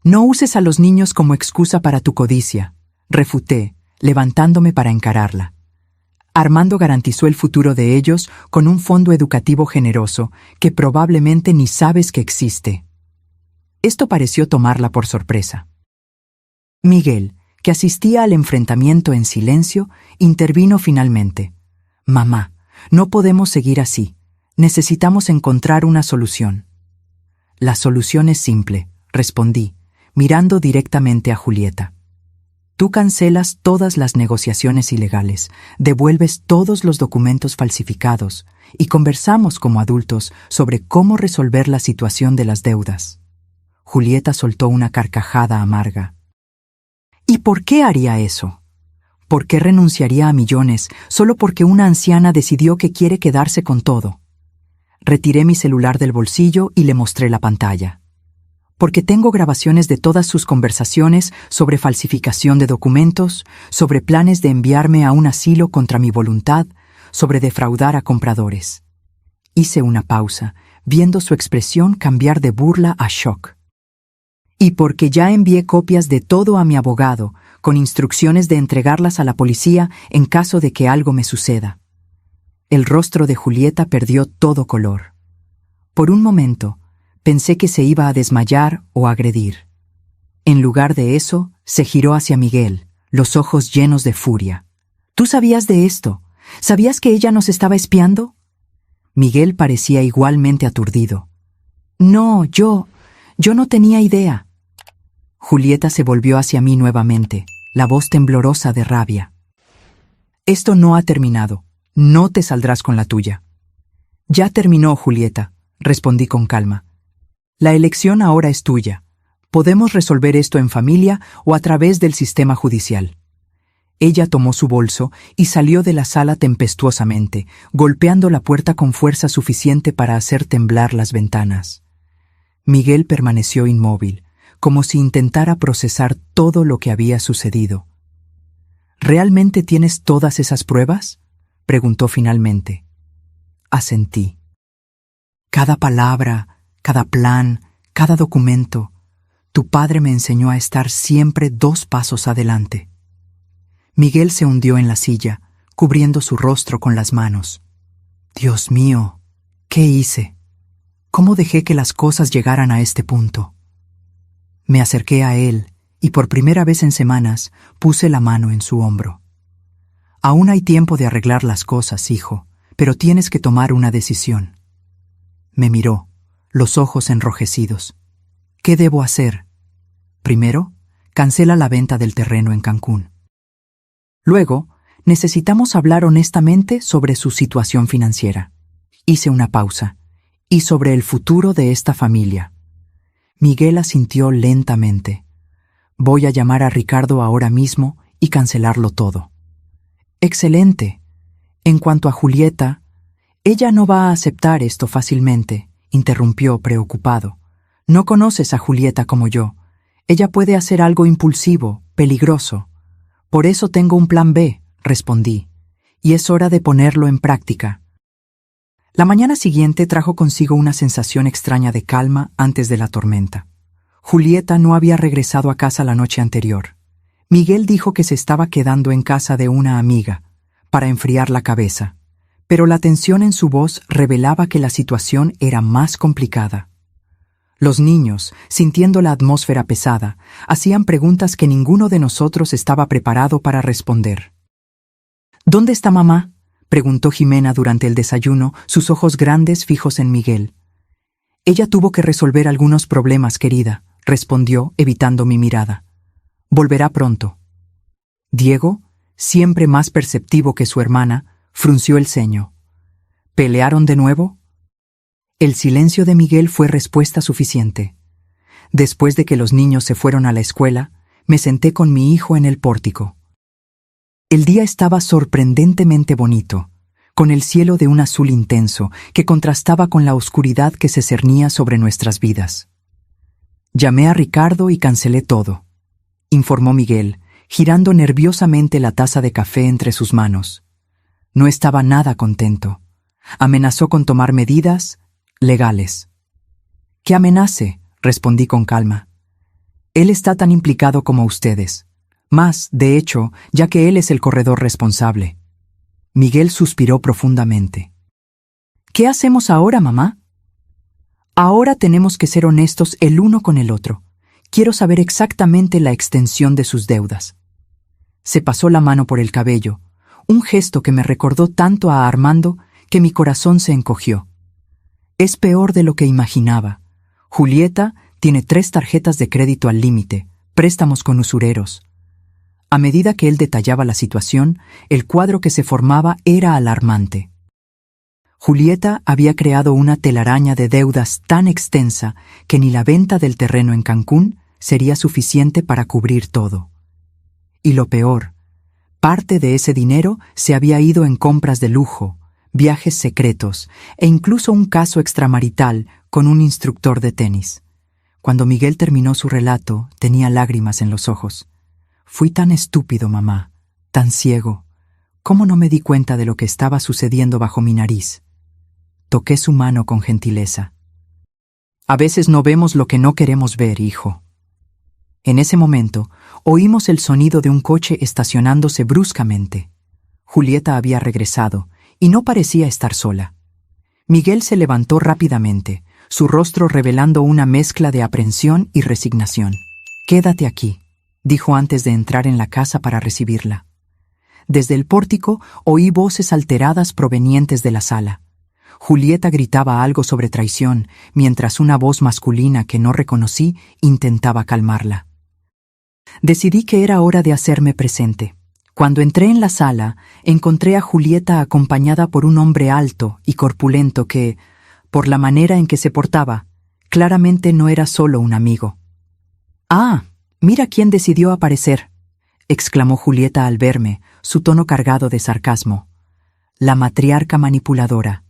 No uses a los niños como excusa para tu codicia, refuté, levantándome para encararla. Armando garantizó el futuro de ellos con un fondo educativo generoso que probablemente ni sabes que existe. Esto pareció tomarla por sorpresa. Miguel, que asistía al enfrentamiento en silencio, intervino finalmente. Mamá, no podemos seguir así. Necesitamos encontrar una solución. La solución es simple, respondí, mirando directamente a Julieta. Tú cancelas todas las negociaciones ilegales, devuelves todos los documentos falsificados y conversamos como adultos sobre cómo resolver la situación de las deudas. Julieta soltó una carcajada amarga. ¿Y por qué haría eso? ¿Por qué renunciaría a millones solo porque una anciana decidió que quiere quedarse con todo? Retiré mi celular del bolsillo y le mostré la pantalla. Porque tengo grabaciones de todas sus conversaciones sobre falsificación de documentos, sobre planes de enviarme a un asilo contra mi voluntad, sobre defraudar a compradores. Hice una pausa, viendo su expresión cambiar de burla a shock. Y porque ya envié copias de todo a mi abogado, con instrucciones de entregarlas a la policía en caso de que algo me suceda. El rostro de Julieta perdió todo color. Por un momento, pensé que se iba a desmayar o agredir. En lugar de eso, se giró hacia Miguel, los ojos llenos de furia. ¿Tú sabías de esto? ¿Sabías que ella nos estaba espiando? Miguel parecía igualmente aturdido. No, yo no tenía idea. Julieta se volvió hacia mí nuevamente, la voz temblorosa de rabia. Esto no ha terminado. No te saldrás con la tuya. Ya terminó, Julieta, respondí con calma. La elección ahora es tuya. Podemos resolver esto en familia o a través del sistema judicial. Ella tomó su bolso y salió de la sala tempestuosamente, golpeando la puerta con fuerza suficiente para hacer temblar las ventanas. Miguel permaneció inmóvil, como si intentara procesar todo lo que había sucedido. ¿Realmente tienes todas esas pruebas?, preguntó finalmente. Asentí. Cada palabra, cada plan, cada documento, tu padre me enseñó a estar siempre 2 pasos adelante. Miguel se hundió en la silla, cubriendo su rostro con las manos. Dios mío, ¿qué hice? ¿Cómo dejé que las cosas llegaran a este punto? Me acerqué a él y por primera vez en semanas puse la mano en su hombro. Aún hay tiempo de arreglar las cosas, hijo, pero tienes que tomar una decisión. Me miró, los ojos enrojecidos. ¿Qué debo hacer? Primero, cancela la venta del terreno en Cancún. Luego, necesitamos hablar honestamente sobre su situación financiera. Hice una pausa. Y sobre el futuro de esta familia. Miguel asintió lentamente. Voy a llamar a Ricardo ahora mismo y cancelarlo todo. Excelente. En cuanto a Julieta, ella no va a aceptar esto fácilmente, interrumpió preocupado. No conoces a Julieta como yo. Ella puede hacer algo impulsivo, peligroso. Por eso tengo un plan B, respondí, y es hora de ponerlo en práctica. La mañana siguiente trajo consigo una sensación extraña de calma antes de la tormenta. Julieta no había regresado a casa la noche anterior. Miguel dijo que se estaba quedando en casa de una amiga, para enfriar la cabeza, Pero la tensión en su voz revelaba que la situación era más complicada. Los niños, sintiendo la atmósfera pesada, hacían preguntas que ninguno de nosotros estaba preparado para responder. ¿Dónde está mamá?, preguntó Jimena durante el desayuno, sus ojos grandes fijos en Miguel. Ella tuvo que resolver algunos problemas, querida, respondió, evitando mi mirada. Volverá pronto. Diego, siempre más perceptivo que su hermana, frunció el ceño. ¿Pelearon de nuevo? El silencio de Miguel fue respuesta suficiente. Después de que los niños se fueron a la escuela, me senté con mi hijo en el pórtico. El día estaba sorprendentemente bonito, con el cielo de un azul intenso que contrastaba con la oscuridad que se cernía sobre nuestras vidas. Llamé a Ricardo y cancelé todo, informó Miguel, girando nerviosamente la taza de café entre sus manos. No estaba nada contento. Amenazó con tomar medidas legales. ¿Qué amenace?, respondí con calma. Él está tan implicado como ustedes. Más, de hecho, ya que él es el corredor responsable. Miguel suspiró profundamente. ¿Qué hacemos ahora, mamá? Ahora tenemos que ser honestos el uno con el otro. Quiero saber exactamente la extensión de sus deudas. Se pasó la mano por el cabello, un gesto que me recordó tanto a Armando que mi corazón se encogió. Es peor de lo que imaginaba. Julieta tiene 3 tarjetas de crédito al límite, préstamos con usureros. A medida que él detallaba la situación, el cuadro que se formaba era alarmante. Julieta había creado una telaraña de deudas tan extensa que ni la venta del terreno en Cancún sería suficiente para cubrir todo. Y lo peor, parte de ese dinero se había ido en compras de lujo, viajes secretos e incluso un caso extramarital con un instructor de tenis. Cuando Miguel terminó su relato, tenía lágrimas en los ojos. Fui tan estúpido, mamá, tan ciego. ¿Cómo no me di cuenta de lo que estaba sucediendo bajo mi nariz? Toqué su mano con gentileza. A veces no vemos lo que no queremos ver, hijo. En ese momento, oímos el sonido de un coche estacionándose bruscamente. Julieta había regresado, y no parecía estar sola. Miguel se levantó rápidamente, su rostro revelando una mezcla de aprensión y resignación. «Quédate aquí», dijo antes de entrar en la casa para recibirla. Desde el pórtico oí voces alteradas provenientes de la sala. Julieta gritaba algo sobre traición, mientras una voz masculina que no reconocí intentaba calmarla. Decidí que era hora de hacerme presente. Cuando entré en la sala, encontré a Julieta acompañada por un hombre alto y corpulento que, por la manera en que se portaba, claramente no era solo un amigo. «Ah, mira quién decidió aparecer», exclamó Julieta al verme, su tono cargado de sarcasmo. «La matriarca manipuladora».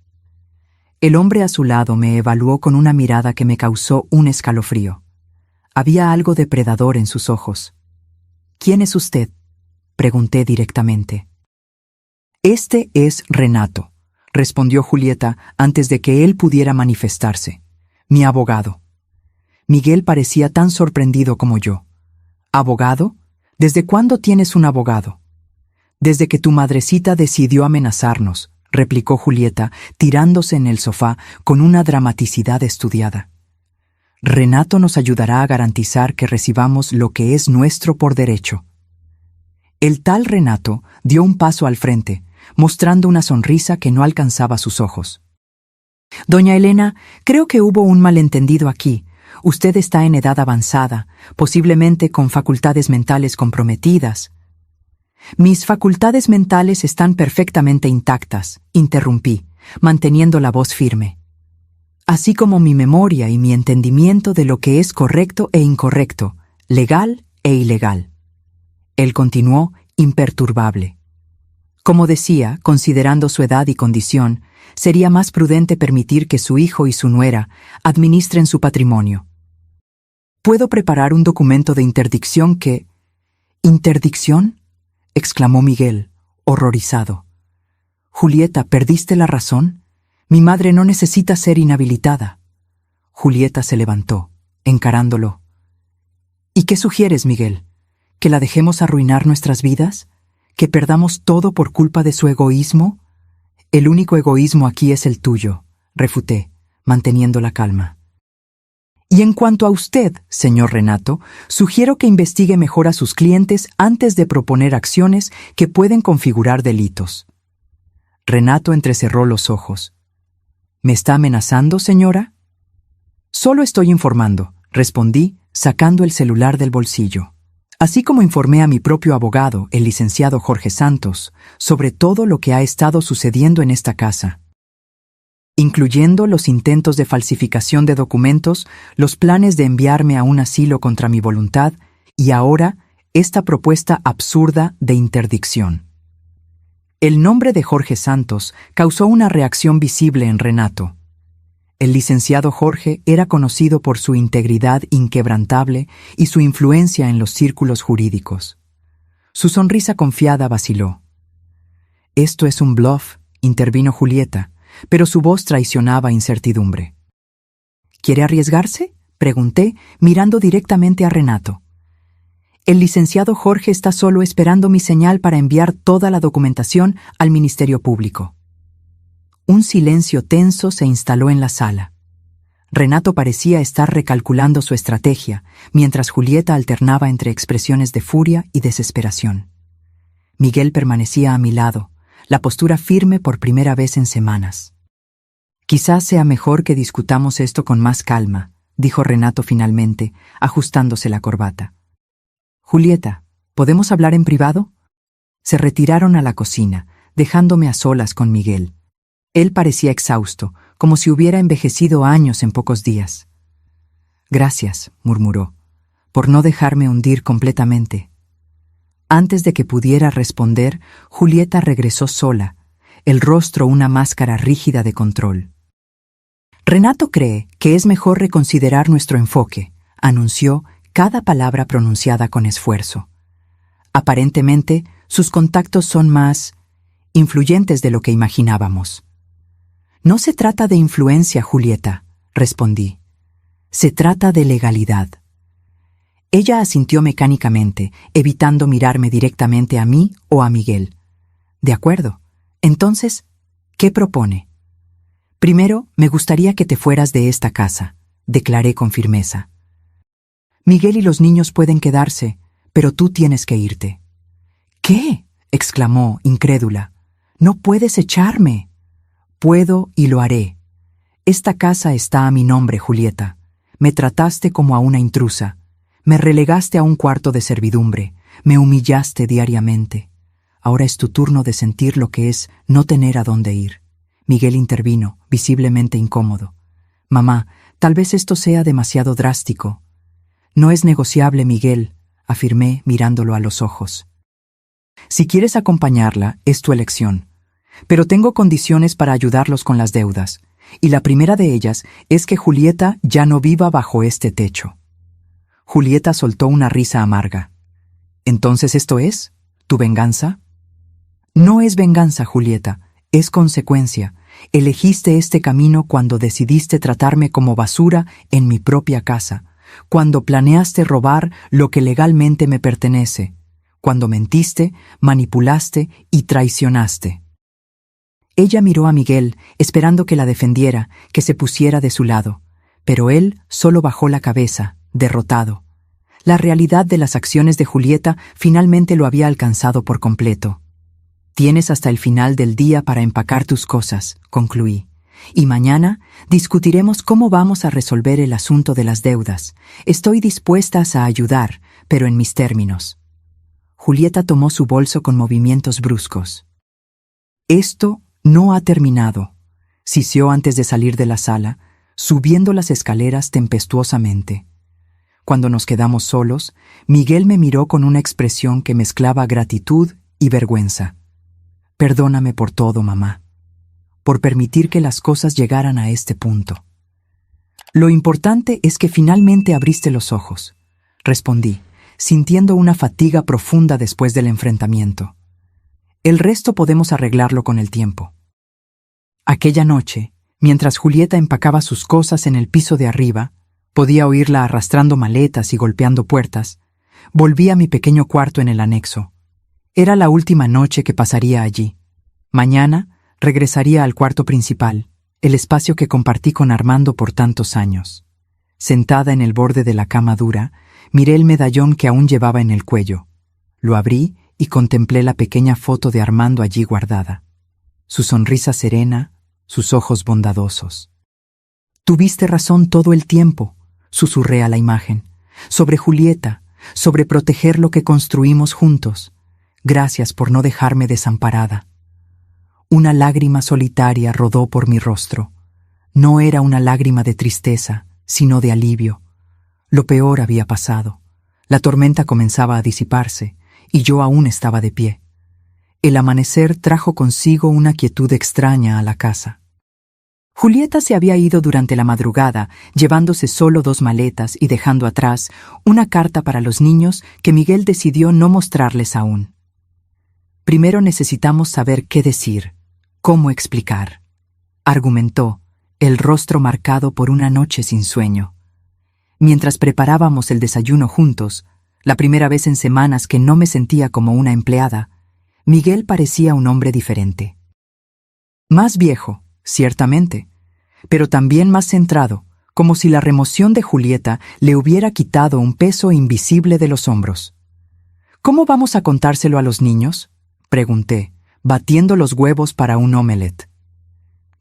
El hombre a su lado me evaluó con una mirada que me causó un escalofrío. Había algo depredador en sus ojos. «¿Quién es usted?», pregunté directamente. «Este es Renato», respondió Julieta antes de que él pudiera manifestarse. «Mi abogado». Miguel parecía tan sorprendido como yo. «¿Abogado? ¿Desde cuándo tienes un abogado?» «Desde que tu madrecita decidió amenazarnos», replicó Julieta, tirándose en el sofá con una dramaticidad estudiada. «Renato nos ayudará a garantizar que recibamos lo que es nuestro por derecho». El tal Renato dio un paso al frente, mostrando una sonrisa que no alcanzaba sus ojos. «Doña Elena, creo que hubo un malentendido aquí. Usted está en edad avanzada, posiblemente con facultades mentales comprometidas». «Mis facultades mentales están perfectamente intactas», interrumpí, manteniendo la voz firme. «Así como mi memoria y mi entendimiento de lo que es correcto e incorrecto, legal e ilegal». Él continuó, imperturbable. Como decía, considerando su edad y condición, sería más prudente permitir que su hijo y su nuera administren su patrimonio. «Puedo preparar un documento de interdicción que...» «¿Interdicción?», exclamó Miguel, horrorizado. «Julieta, ¿perdiste la razón? Mi madre no necesita ser inhabilitada». Julieta se levantó, encarándolo. «¿Y qué sugieres, Miguel? ¿Que la dejemos arruinar nuestras vidas? ¿Que perdamos todo por culpa de su egoísmo? El único egoísmo aquí es el tuyo, refuté, manteniendo la calma. Y en cuanto a usted, señor Renato, sugiero que investigue mejor a sus clientes antes de proponer acciones que pueden configurar delitos. Renato entrecerró los ojos. ¿Me está amenazando, señora? Solo estoy informando, respondí, sacando el celular del bolsillo. Así como informé a mi propio abogado, el licenciado Jorge Santos, sobre todo lo que ha estado sucediendo en esta casa, incluyendo los intentos de falsificación de documentos, los planes de enviarme a un asilo contra mi voluntad y ahora esta propuesta absurda de interdicción. El nombre de Jorge Santos causó una reacción visible en Renato. El licenciado Jorge era conocido por su integridad inquebrantable y su influencia en los círculos jurídicos. Su sonrisa confiada vaciló. «Esto es un bluff», intervino Julieta, pero su voz traicionaba incertidumbre. «¿Quiere arriesgarse?», pregunté, mirando directamente a Renato. «El licenciado Jorge está solo esperando mi señal para enviar toda la documentación al Ministerio Público». Un silencio tenso se instaló en la sala. Renato parecía estar recalculando su estrategia, mientras Julieta alternaba entre expresiones de furia y desesperación. Miguel permanecía a mi lado, la postura firme por primera vez en semanas. «Quizás sea mejor que discutamos esto con más calma», dijo Renato finalmente, ajustándose la corbata. «Julieta, ¿podemos hablar en privado?» Se retiraron a la cocina, dejándome a solas con Miguel. Él parecía exhausto, como si hubiera envejecido años en pocos días. «Gracias», murmuró, «por no dejarme hundir completamente». Antes de que pudiera responder, Julieta regresó sola, el rostro una máscara rígida de control. «Renato cree que es mejor reconsiderar nuestro enfoque», anunció, cada palabra pronunciada con esfuerzo. «Aparentemente, sus contactos son más influyentes de lo que imaginábamos». «No se trata de influencia, Julieta», respondí. «Se trata de legalidad». Ella asintió mecánicamente, evitando mirarme directamente a mí o a Miguel. «De acuerdo. Entonces, ¿qué propone?» «Primero, me gustaría que te fueras de esta casa», declaré con firmeza. «Miguel y los niños pueden quedarse, pero tú tienes que irte». «¿Qué?», exclamó, incrédula. «No puedes echarme». «Puedo y lo haré. Esta casa está a mi nombre, Julieta. Me trataste como a una intrusa. Me relegaste a un cuarto de servidumbre. Me humillaste diariamente. Ahora es tu turno de sentir lo que es no tener a dónde ir». Miguel intervino, visiblemente incómodo. «Mamá, tal vez esto sea demasiado drástico». «No es negociable, Miguel», afirmé mirándolo a los ojos. «Si quieres acompañarla, es tu elección. Pero tengo condiciones para ayudarlos con las deudas, y la primera de ellas es que Julieta ya no viva bajo este techo». Julieta soltó una risa amarga. «¿Entonces esto es? ¿Tu venganza?» «No es venganza, Julieta, es consecuencia. Elegiste este camino cuando decidiste tratarme como basura en mi propia casa, cuando planeaste robar lo que legalmente me pertenece, cuando mentiste, manipulaste y traicionaste». Ella miró a Miguel, esperando que la defendiera, que se pusiera de su lado, pero él solo bajó la cabeza, derrotado. La realidad de las acciones de Julieta finalmente lo había alcanzado por completo. «Tienes hasta el final del día para empacar tus cosas», concluí, «y mañana discutiremos cómo vamos a resolver el asunto de las deudas. Estoy dispuesta a ayudar, pero en mis términos». Julieta tomó su bolso con movimientos bruscos. «Esto no ha terminado», siseó antes de salir de la sala, subiendo las escaleras tempestuosamente. Cuando nos quedamos solos, Miguel me miró con una expresión que mezclaba gratitud y vergüenza. «Perdóname por todo, mamá. Por permitir que las cosas llegaran a este punto». «Lo importante es que finalmente abriste los ojos», respondí, sintiendo una fatiga profunda después del enfrentamiento. «El resto podemos arreglarlo con el tiempo». Aquella noche, mientras Julieta empacaba sus cosas en el piso de arriba, podía oírla arrastrando maletas y golpeando puertas, volví a mi pequeño cuarto en el anexo. Era la última noche que pasaría allí. Mañana Regresaría al cuarto principal, el espacio que compartí con Armando por tantos años. Sentada en el borde de la cama dura, miré el medallón que aún llevaba en el cuello. Lo abrí y contemplé la pequeña foto de Armando allí guardada. Su sonrisa serena, sus ojos bondadosos. «Tuviste razón todo el tiempo», susurré a la imagen. «Sobre Julieta, sobre proteger lo que construimos juntos. Gracias por no dejarme desamparada». Una lágrima solitaria rodó por mi rostro. No era una lágrima de tristeza, sino de alivio. Lo peor había pasado. La tormenta comenzaba a disiparse, y yo aún estaba de pie. El amanecer trajo consigo una quietud extraña a la casa. Julieta se había ido durante la madrugada, llevándose solo 2 maletas y dejando atrás una carta para los niños que Miguel decidió no mostrarles aún. Primero necesitamos saber qué decir, cómo explicar, argumentó, el rostro marcado por una noche sin sueño. Mientras preparábamos el desayuno juntos, la primera vez en semanas que no me sentía como una empleada, Miguel parecía un hombre diferente. Más viejo, ciertamente, pero también más centrado, como si la remoción de Julieta le hubiera quitado un peso invisible de los hombros. «¿Cómo vamos a contárselo a los niños?», pregunté, batiendo los huevos para un omelette.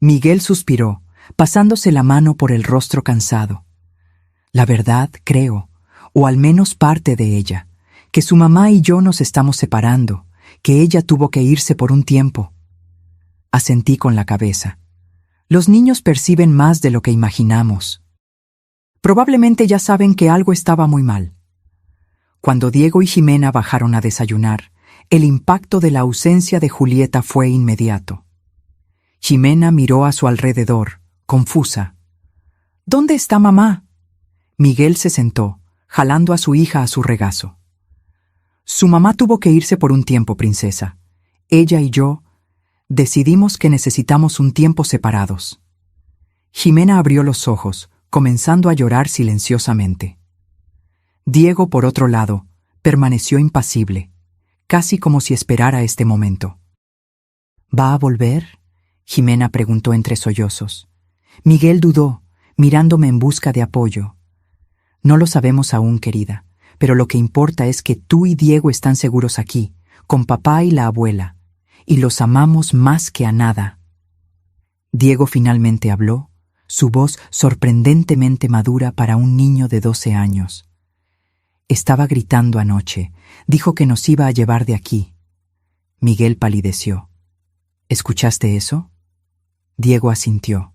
Miguel suspiró, pasándose la mano por el rostro cansado. «La verdad, creo, o al menos parte de ella, que su mamá y yo nos estamos separando, que ella tuvo que irse por un tiempo». Asentí con la cabeza. Los niños perciben más de lo que imaginamos. Probablemente ya saben que algo estaba muy mal. Cuando Diego y Jimena bajaron a desayunar, el impacto de la ausencia de Julieta fue inmediato. Jimena miró a su alrededor, confusa. «¿Dónde está mamá?». Miguel se sentó, jalando a su hija a su regazo. «Su mamá tuvo que irse por un tiempo, princesa. Ella y yo decidimos que necesitamos un tiempo separados». Jimena abrió los ojos, comenzando a llorar silenciosamente. Diego, por otro lado, permaneció impasible, casi como si esperara este momento. «¿Va a volver?», Jimena preguntó entre sollozos. Miguel dudó, mirándome en busca de apoyo. «No lo sabemos aún, querida, pero lo que importa es que tú y Diego están seguros aquí, con papá y la abuela, y los amamos más que a nada». Diego finalmente habló, su voz sorprendentemente madura para un niño de 12 años. «Estaba gritando anoche, dijo que nos iba a llevar de aquí». Miguel palideció. «¿Escuchaste eso?». Diego asintió.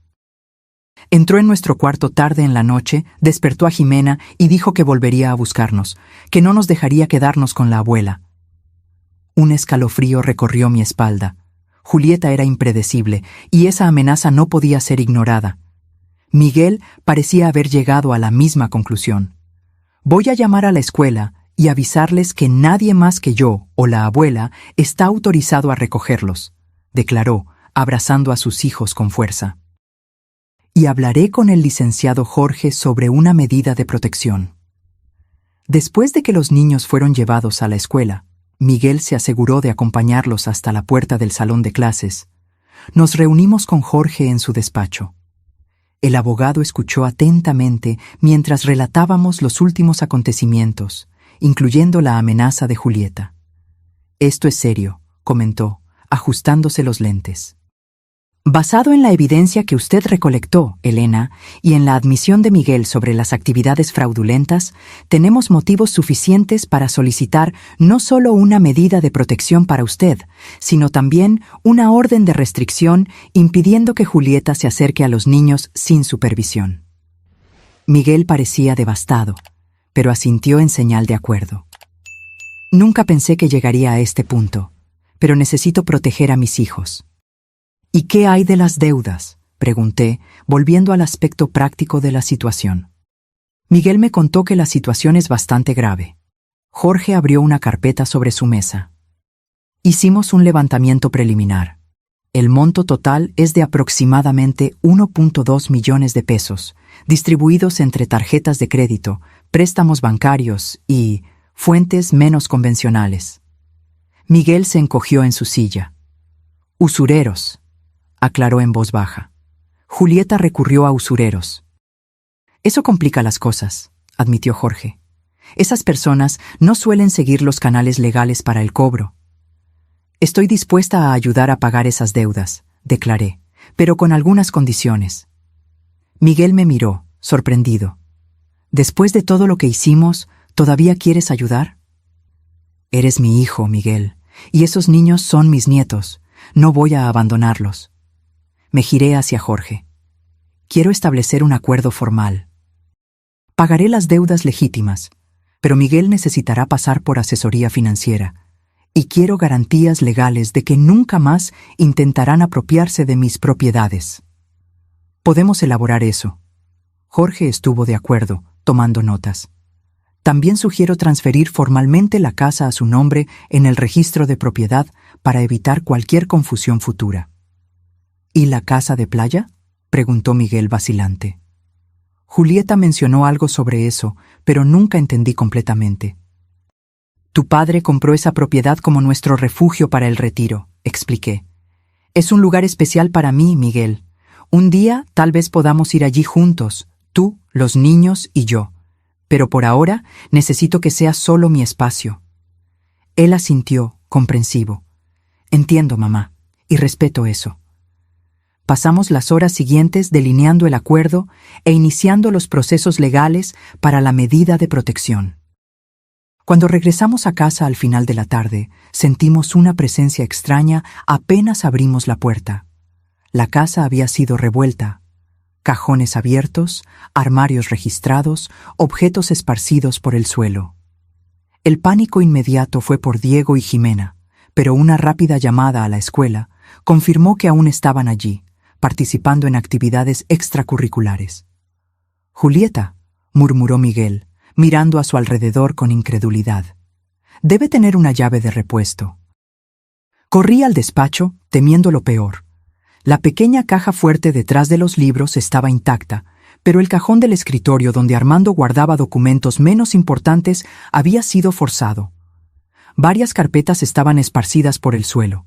Entró en nuestro cuarto tarde en la noche, despertó a Jimena y dijo que volvería a buscarnos, que no nos dejaría quedarnos con la abuela. Un escalofrío recorrió mi espalda. Julieta era impredecible, y esa amenaza no podía ser ignorada. Miguel parecía haber llegado a la misma conclusión. «Voy a llamar a la escuela y avisarles que nadie más que yo o la abuela está autorizado a recogerlos», declaró, abrazando a sus hijos con fuerza. «Y hablaré con el licenciado Jorge sobre una medida de protección». Después de que los niños fueron llevados a la escuela, Miguel se aseguró de acompañarlos hasta la puerta del salón de clases. Nos reunimos con Jorge en su despacho. El abogado escuchó atentamente mientras relatábamos los últimos acontecimientos, incluyendo la amenaza de Julieta. «Esto es serio», comentó, ajustándose los lentes. «Basado en la evidencia que usted recolectó, Elena, y en la admisión de Miguel sobre las actividades fraudulentas, tenemos motivos suficientes para solicitar no solo una medida de protección para usted, sino también una orden de restricción impidiendo que Julieta se acerque a los niños sin supervisión». Miguel parecía devastado, pero asintió en señal de acuerdo. «Nunca pensé que llegaría a este punto, pero necesito proteger a mis hijos». «¿Y qué hay de las deudas?», pregunté, volviendo al aspecto práctico de la situación. Miguel me contó que la situación es bastante grave. Jorge abrió una carpeta sobre su mesa. Hicimos un levantamiento preliminar. El monto total es de aproximadamente 1.2 millones de pesos, distribuidos entre tarjetas de crédito, préstamos bancarios y fuentes menos convencionales. Miguel se encogió en su silla. «Usureros», aclaró en voz baja. Julieta recurrió a usureros. Eso complica las cosas, admitió Jorge. Esas personas no suelen seguir los canales legales para el cobro. Estoy dispuesta a ayudar a pagar esas deudas, declaré, pero con algunas condiciones. Miguel me miró, sorprendido. Después de todo lo que hicimos, ¿todavía quieres ayudar? Eres mi hijo, Miguel, y esos niños son mis nietos. No voy a abandonarlos. Me giré hacia Jorge. Quiero establecer un acuerdo formal. Pagaré las deudas legítimas, pero Miguel necesitará pasar por asesoría financiera, y quiero garantías legales de que nunca más intentarán apropiarse de mis propiedades. Podemos elaborar eso. Jorge estuvo de acuerdo, tomando notas. También sugiero transferir formalmente la casa a su nombre en el registro de propiedad para evitar cualquier confusión futura. ¿Y la casa de playa?, preguntó Miguel vacilante. Julieta mencionó algo sobre eso, pero nunca entendí completamente. Tu padre compró esa propiedad como nuestro refugio para el retiro, expliqué. Es un lugar especial para mí, Miguel. Un día tal vez podamos ir allí juntos, tú, los niños y yo. Pero por ahora necesito que sea solo mi espacio. Él asintió, comprensivo. Entiendo, mamá, y respeto eso. Pasamos las horas siguientes delineando el acuerdo e iniciando los procesos legales para la medida de protección. Cuando regresamos a casa al final de la tarde, sentimos una presencia extraña apenas abrimos la puerta. La casa había sido revuelta. Cajones abiertos, armarios registrados, objetos esparcidos por el suelo. El pánico inmediato fue por Diego y Jimena, pero una rápida llamada a la escuela confirmó que aún estaban allí, participando en actividades extracurriculares. Julieta, murmuró Miguel, mirando a su alrededor con incredulidad. Debe tener una llave de repuesto. Corrí al despacho, temiendo lo peor. La pequeña caja fuerte detrás de los libros estaba intacta, pero el cajón del escritorio donde Armando guardaba documentos menos importantes había sido forzado. Varias carpetas estaban esparcidas por el suelo.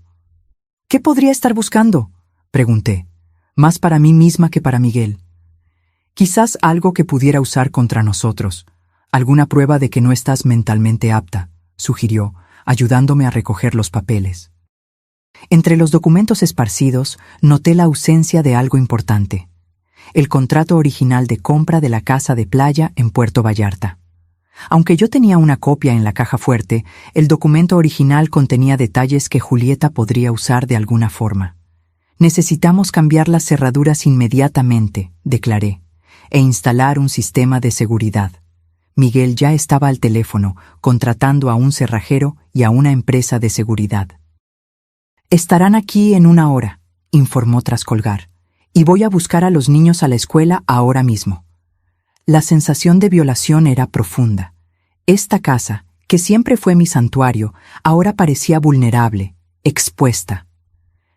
¿Qué podría estar buscando?, pregunté, más para mí misma que para Miguel. Quizás algo que pudiera usar contra nosotros. Alguna prueba de que no estás mentalmente apta, sugirió, ayudándome a recoger los papeles. Entre los documentos esparcidos, noté la ausencia de algo importante. El contrato original de compra de la casa de playa en Puerto Vallarta. Aunque yo tenía una copia en la caja fuerte, el documento original contenía detalles que Julieta podría usar de alguna forma. Necesitamos cambiar las cerraduras inmediatamente, declaré, e instalar un sistema de seguridad. Miguel ya estaba al teléfono, contratando a un cerrajero y a una empresa de seguridad. Estarán aquí en 1 hora, informó tras colgar, y voy a buscar a los niños a la escuela ahora mismo. La sensación de violación era profunda. Esta casa, que siempre fue mi santuario, ahora parecía vulnerable, expuesta.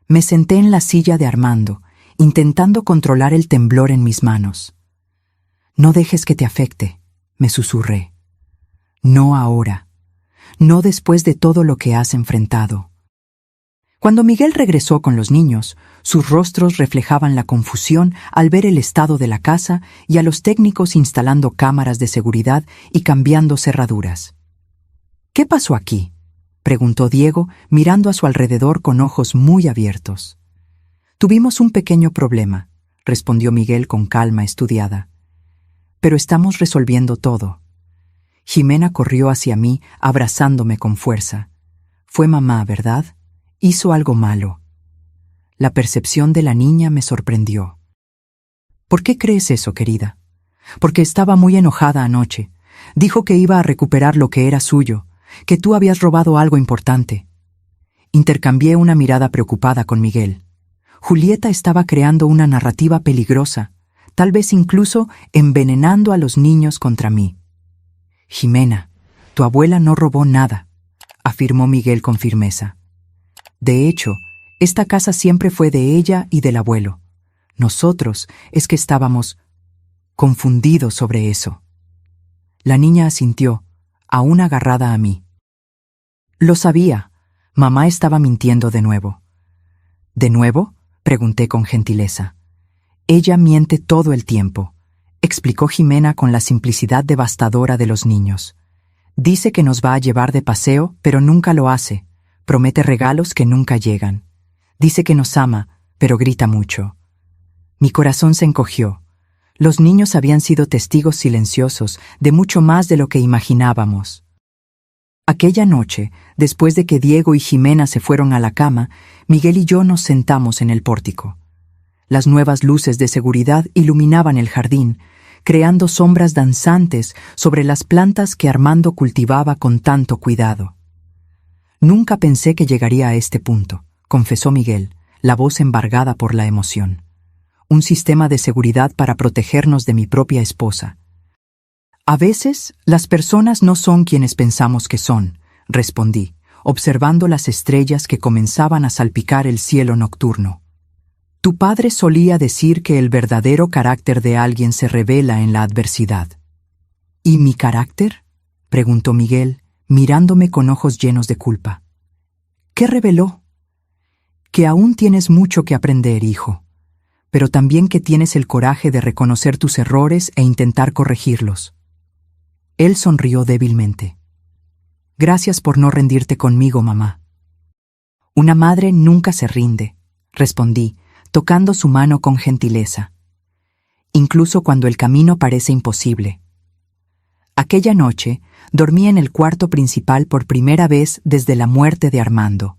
Me senté en la silla de Armando, intentando controlar el temblor en mis manos. No dejes que te afecte, me susurré. No ahora. No después de todo lo que has enfrentado. Cuando Miguel regresó con los niños, sus rostros reflejaban la confusión al ver el estado de la casa y a los técnicos instalando cámaras de seguridad y cambiando cerraduras. ¿Qué pasó aquí?, preguntó Diego, mirando a su alrededor con ojos muy abiertos. Tuvimos un pequeño problema, respondió Miguel con calma estudiada. Pero estamos resolviendo todo. Jimena corrió hacia mí, abrazándome con fuerza. Fue mamá, ¿verdad? Hizo algo malo. La percepción de la niña me sorprendió. ¿Por qué crees eso, querida? Porque estaba muy enojada anoche. Dijo que iba a recuperar lo que era suyo, que tú habías robado algo importante. Intercambié una mirada preocupada con Miguel. Julieta estaba creando una narrativa peligrosa, tal vez incluso envenenando a los niños contra mí. Jimena, tu abuela no robó nada, afirmó Miguel con firmeza. De hecho, esta casa siempre fue de ella y del abuelo. Nosotros es que estábamos confundidos sobre eso. La niña asintió, aún agarrada a mí. Lo sabía. Mamá estaba mintiendo de nuevo. ¿De nuevo?, Pregunté con gentileza. Ella miente todo el tiempo, explicó Jimena con la simplicidad devastadora de los niños. Dice que nos va a llevar de paseo, pero nunca lo hace. Promete regalos que nunca llegan. Dice que nos ama, pero grita mucho. Mi corazón se encogió. Los niños habían sido testigos silenciosos de mucho más de lo que imaginábamos. Aquella noche, después de que Diego y Jimena se fueron a la cama, Miguel y yo nos sentamos en el pórtico. Las nuevas luces de seguridad iluminaban el jardín, creando sombras danzantes sobre las plantas que Armando cultivaba con tanto cuidado. Nunca pensé que llegaría a este punto, confesó Miguel, la voz embargada por la emoción. Un sistema de seguridad para protegernos de mi propia esposa. A veces, las personas no son quienes pensamos que son, respondí, observando las estrellas que comenzaban a salpicar el cielo nocturno. Tu padre solía decir que el verdadero carácter de alguien se revela en la adversidad. ¿Y mi carácter?, preguntó Miguel, mirándome con ojos llenos de culpa. ¿Qué reveló? Que aún tienes mucho que aprender, hijo, pero también que tienes el coraje de reconocer tus errores e intentar corregirlos. Él sonrió débilmente. Gracias por no rendirte conmigo, mamá. Una madre nunca se rinde, respondí, tocando su mano con gentileza. Incluso cuando el camino parece imposible. Aquella noche, dormí en el cuarto principal por primera vez desde la muerte de Armando.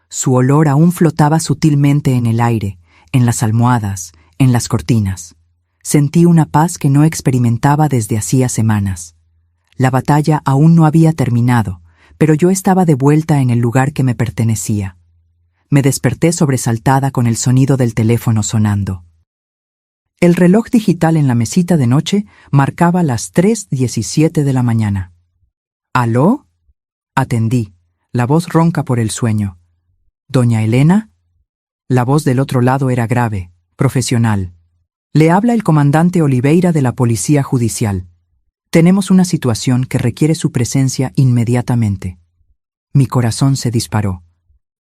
Su olor aún flotaba sutilmente en el aire, en las almohadas, en las cortinas. Sentí una paz que no experimentaba desde hacía semanas. La batalla aún no había terminado, pero yo estaba de vuelta en el lugar que me pertenecía. Me desperté sobresaltada con el sonido del teléfono sonando. El reloj digital en la mesita de noche marcaba las 3:17 de la mañana. ¿Aló? Atendí, la voz ronca por el sueño. ¿Doña Elena? La voz del otro lado era grave, profesional. Le habla el comandante Oliveira de la Policía Judicial. Tenemos una situación que requiere su presencia inmediatamente. Mi corazón se disparó.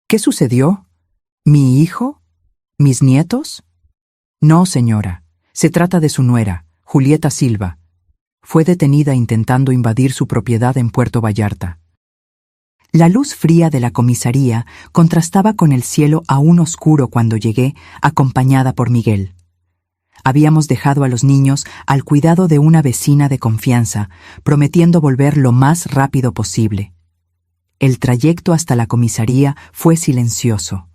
¿Qué sucedió? ¿Mi hijo? ¿Mis nietos? No, señora. Se trata de su nuera, Julieta Silva. Fue detenida intentando invadir su propiedad en Puerto Vallarta. La luz fría de la comisaría contrastaba con el cielo aún oscuro cuando llegué, acompañada por Miguel. Habíamos dejado a los niños al cuidado de una vecina de confianza, prometiendo volver lo más rápido posible. El trayecto hasta la comisaría fue silencioso,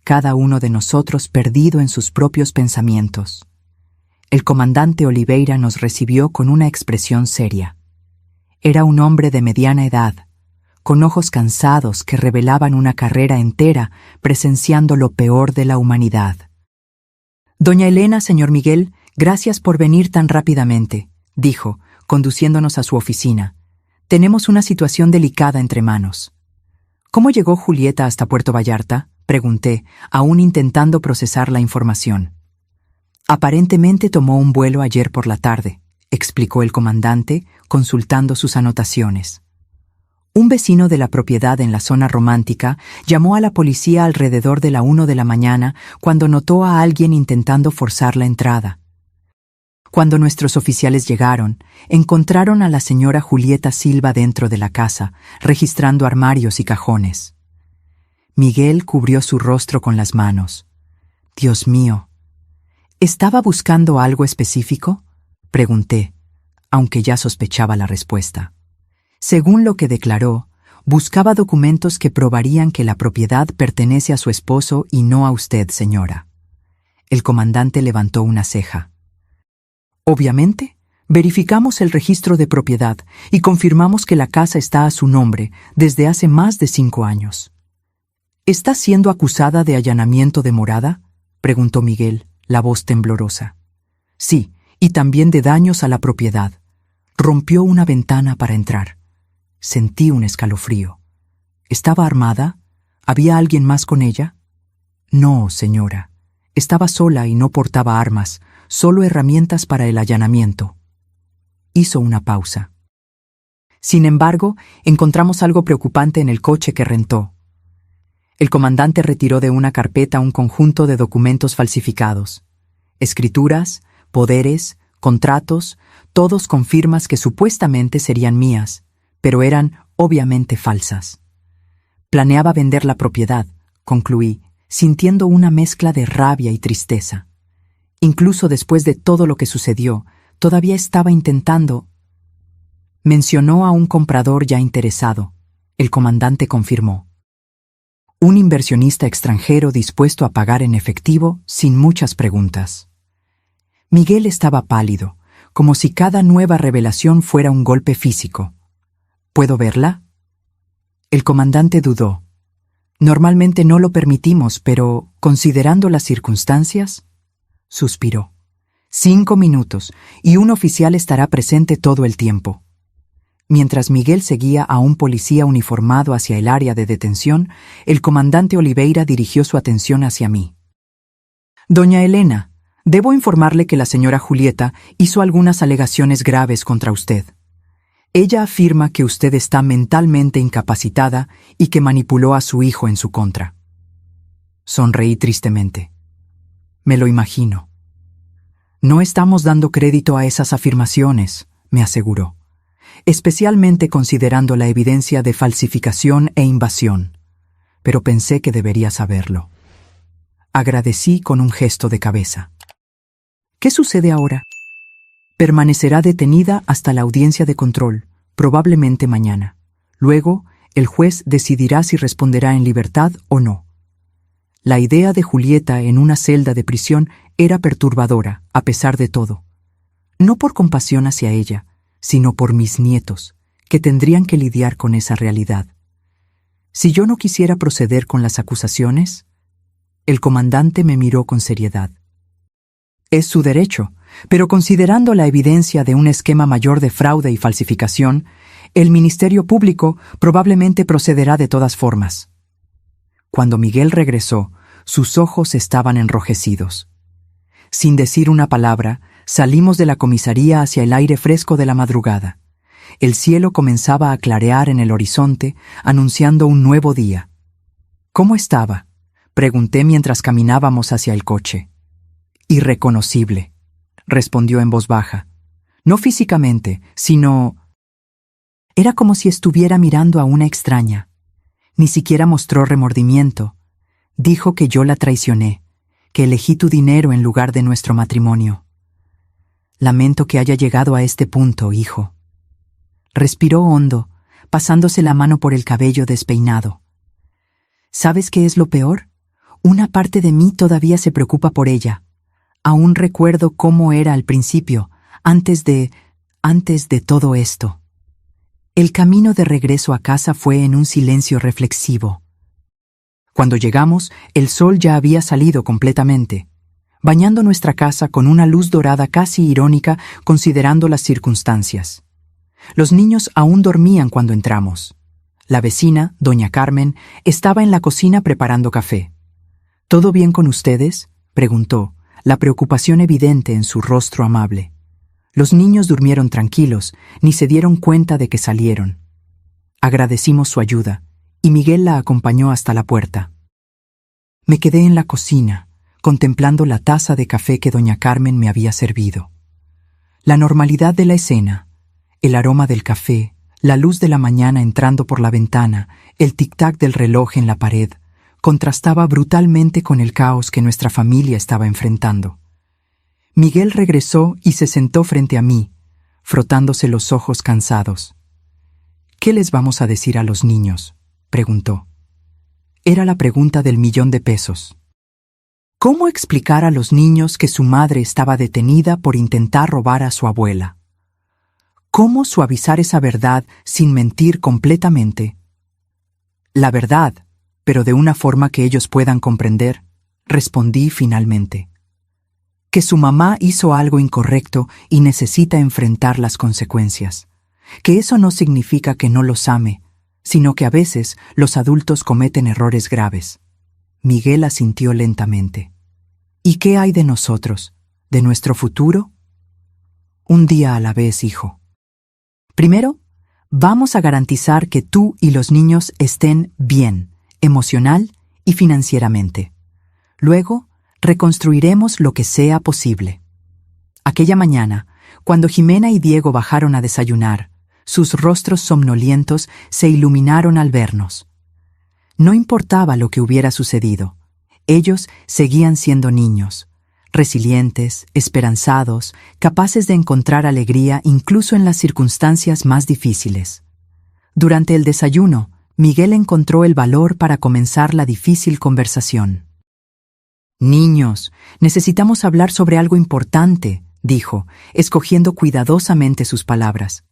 cada uno de nosotros perdido en sus propios pensamientos. El comandante Oliveira nos recibió con una expresión seria. Era un hombre de mediana edad, con ojos cansados que revelaban una carrera entera presenciando lo peor de la humanidad. Doña Elena, señor Miguel, gracias por venir tan rápidamente, dijo, conduciéndonos a su oficina. Tenemos una situación delicada entre manos. ¿Cómo llegó Julieta hasta Puerto Vallarta?, pregunté, aún intentando procesar la información. Aparentemente tomó un vuelo ayer por la tarde, explicó el comandante, consultando sus anotaciones. Un vecino de la propiedad en la zona romántica llamó a la policía alrededor de la 1 de la mañana cuando notó a alguien intentando forzar la entrada. Cuando nuestros oficiales llegaron, encontraron a la señora Julieta Silva dentro de la casa, registrando armarios y cajones. Miguel cubrió su rostro con las manos. Dios mío. ¿Estaba buscando algo específico?, pregunté, aunque ya sospechaba la respuesta. Según lo que declaró, buscaba documentos que probarían que la propiedad pertenece a su esposo y no a usted, señora. El comandante levantó una ceja. Obviamente, verificamos el registro de propiedad y confirmamos que la casa está a su nombre desde hace más de 5 años. ¿Está siendo acusada de allanamiento de morada?, preguntó Miguel, la voz temblorosa. Sí, y también de daños a la propiedad. Rompió una ventana para entrar. Sentí un escalofrío. ¿Estaba armada? ¿Había alguien más con ella? No, señora. Estaba sola y no portaba armas, solo herramientas para el allanamiento. Hizo una pausa. Sin embargo, encontramos algo preocupante en el coche que rentó. El comandante retiró de una carpeta un conjunto de documentos falsificados. Escrituras, poderes, contratos, todos con firmas que supuestamente serían mías, pero eran obviamente falsas. Planeaba vender la propiedad, concluí, sintiendo una mezcla de rabia y tristeza. Incluso después de todo lo que sucedió, todavía estaba intentando. Mencionó a un comprador ya interesado. El comandante confirmó. Un inversionista extranjero dispuesto a pagar en efectivo sin muchas preguntas. Miguel estaba pálido, como si cada nueva revelación fuera un golpe físico. ¿Puedo verla? El comandante dudó. Normalmente no lo permitimos, pero, considerando las circunstancias, suspiró. 5 minutos, y un oficial estará presente todo el tiempo. Mientras Miguel seguía a un policía uniformado hacia el área de detención, el comandante Oliveira dirigió su atención hacia mí. Doña Elena, debo informarle que la señora Julieta hizo algunas alegaciones graves contra usted. Ella afirma que usted está mentalmente incapacitada y que manipuló a su hijo en su contra. Sonreí tristemente. Me lo imagino. No estamos dando crédito a esas afirmaciones, me aseguró, especialmente considerando la evidencia de falsificación e invasión, pero pensé que debería saberlo. Agradecí con un gesto de cabeza. ¿Qué sucede ahora? Permanecerá detenida hasta la audiencia de control, probablemente mañana. Luego, el juez decidirá si responderá en libertad o no. La idea de Julieta en una celda de prisión era perturbadora, a pesar de todo. No por compasión hacia ella, sino por mis nietos, que tendrían que lidiar con esa realidad. Si yo no quisiera proceder con las acusaciones, el comandante me miró con seriedad. Es su derecho, pero considerando la evidencia de un esquema mayor de fraude y falsificación, el Ministerio Público probablemente procederá de todas formas. Cuando Miguel regresó, sus ojos estaban enrojecidos. Sin decir una palabra, salimos de la comisaría hacia el aire fresco de la madrugada. El cielo comenzaba a clarear en el horizonte, anunciando un nuevo día. ¿Cómo estaba?, pregunté mientras caminábamos hacia el coche. Irreconocible, respondió en voz baja. No físicamente, sino... Era como si estuviera mirando a una extraña. Ni siquiera mostró remordimiento. Dijo que yo la traicioné, que elegí tu dinero en lugar de nuestro matrimonio. Lamento que haya llegado a este punto, hijo. Respiró hondo, pasándose la mano por el cabello despeinado. ¿Sabes qué es lo peor? Una parte de mí todavía se preocupa por ella. Aún recuerdo cómo era al principio, antes de todo esto. El camino de regreso a casa fue en un silencio reflexivo. Cuando llegamos, el sol ya había salido completamente, bañando nuestra casa con una luz dorada casi irónica considerando las circunstancias. Los niños aún dormían cuando entramos. La vecina, doña Carmen, estaba en la cocina preparando café. ¿Todo bien con ustedes?, preguntó, la preocupación evidente en su rostro amable. Los niños durmieron tranquilos, ni se dieron cuenta de que salieron. Agradecimos su ayuda, y Miguel la acompañó hasta la puerta. Me quedé en la cocina, contemplando la taza de café que doña Carmen me había servido. La normalidad de la escena, el aroma del café, la luz de la mañana entrando por la ventana, el tic-tac del reloj en la pared, contrastaba brutalmente con el caos que nuestra familia estaba enfrentando. Miguel regresó y se sentó frente a mí, frotándose los ojos cansados. ¿Qué les vamos a decir a los niños?, preguntó. Era la pregunta del $1.000.000. ¿Cómo explicar a los niños que su madre estaba detenida por intentar robar a su abuela? ¿Cómo suavizar esa verdad sin mentir completamente? La verdad, pero de una forma que ellos puedan comprender, respondí finalmente. Que su mamá hizo algo incorrecto y necesita enfrentar las consecuencias. Que eso no significa que no los ame, sino que a veces los adultos cometen errores graves. Miguel asintió lentamente. ¿Y qué hay de nosotros? ¿De nuestro futuro? Un día a la vez, hijo. Primero, vamos a garantizar que tú y los niños estén bien, emocional y financieramente. Luego, reconstruiremos lo que sea posible. Aquella mañana, cuando Jimena y Diego bajaron a desayunar, sus rostros somnolientos se iluminaron al vernos. No importaba lo que hubiera sucedido, ellos seguían siendo niños, resilientes, esperanzados, capaces de encontrar alegría incluso en las circunstancias más difíciles. Durante el desayuno, Miguel encontró el valor para comenzar la difícil conversación. «Niños, necesitamos hablar sobre algo importante», dijo, escogiendo cuidadosamente sus palabras.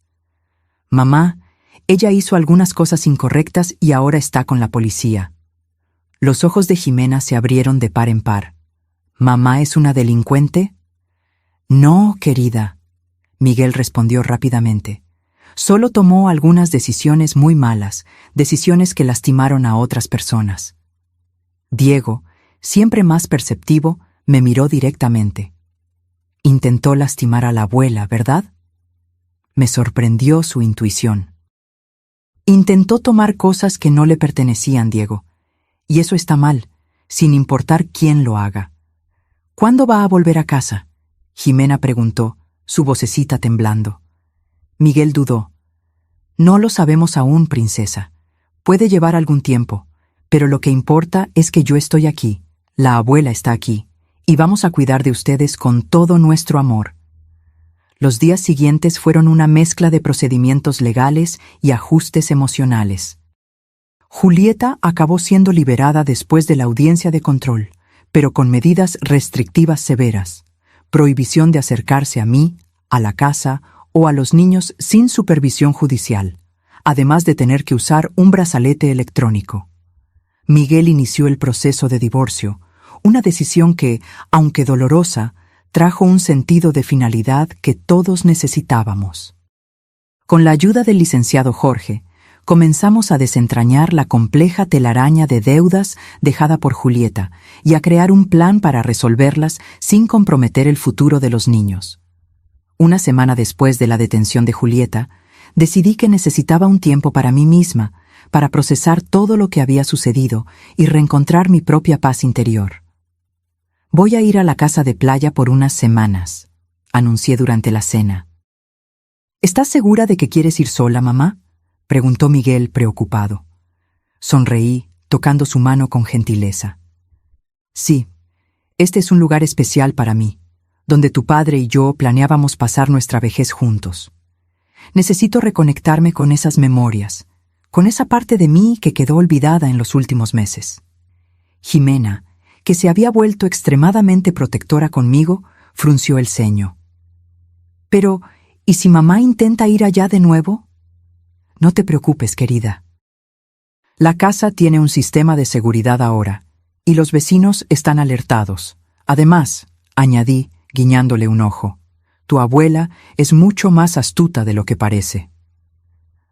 «Mamá, ella hizo algunas cosas incorrectas y ahora está con la policía». Los ojos de Jimena se abrieron de par en par. «¿Mamá es una delincuente?» «No, querida», Miguel respondió rápidamente. «Solo tomó algunas decisiones muy malas, decisiones que lastimaron a otras personas». Diego, siempre más perceptivo, me miró directamente. «Intentó lastimar a la abuela, ¿verdad?» Me sorprendió su intuición. «Intentó tomar cosas que no le pertenecían, Diego. Y eso está mal, sin importar quién lo haga». «¿Cuándo va a volver a casa?», Jimena preguntó, su vocecita temblando. Miguel dudó. «No lo sabemos aún, princesa. Puede llevar algún tiempo, pero lo que importa es que yo estoy aquí, la abuela está aquí, y vamos a cuidar de ustedes con todo nuestro amor». Los días siguientes fueron una mezcla de procedimientos legales y ajustes emocionales. Julieta acabó siendo liberada después de la audiencia de control, pero con medidas restrictivas severas, prohibición de acercarse a mí, a la casa o a los niños sin supervisión judicial, además de tener que usar un brazalete electrónico. Miguel inició el proceso de divorcio, una decisión que, aunque dolorosa, trajo un sentido de finalidad que todos necesitábamos. Con la ayuda del licenciado Jorge, comenzamos a desentrañar la compleja telaraña de deudas dejada por Julieta y a crear un plan para resolverlas sin comprometer el futuro de los niños. Una semana después de la detención de Julieta, decidí que necesitaba un tiempo para mí misma, para procesar todo lo que había sucedido y reencontrar mi propia paz interior. «Voy a ir a la casa de playa por unas semanas», anuncié durante la cena. «¿Estás segura de que quieres ir sola, mamá?», preguntó Miguel preocupado. Sonreí, tocando su mano con gentileza. «Sí, este es un lugar especial para mí, donde tu padre y yo planeábamos pasar nuestra vejez juntos. Necesito reconectarme con esas memorias, con esa parte de mí que quedó olvidada en los últimos meses». Jimena, que se había vuelto extremadamente protectora conmigo, frunció el ceño. «Pero, ¿y si mamá intenta ir allá de nuevo?» «No te preocupes, querida. La casa tiene un sistema de seguridad ahora, y los vecinos están alertados. Además», añadí, guiñándole un ojo, «tu abuela es mucho más astuta de lo que parece».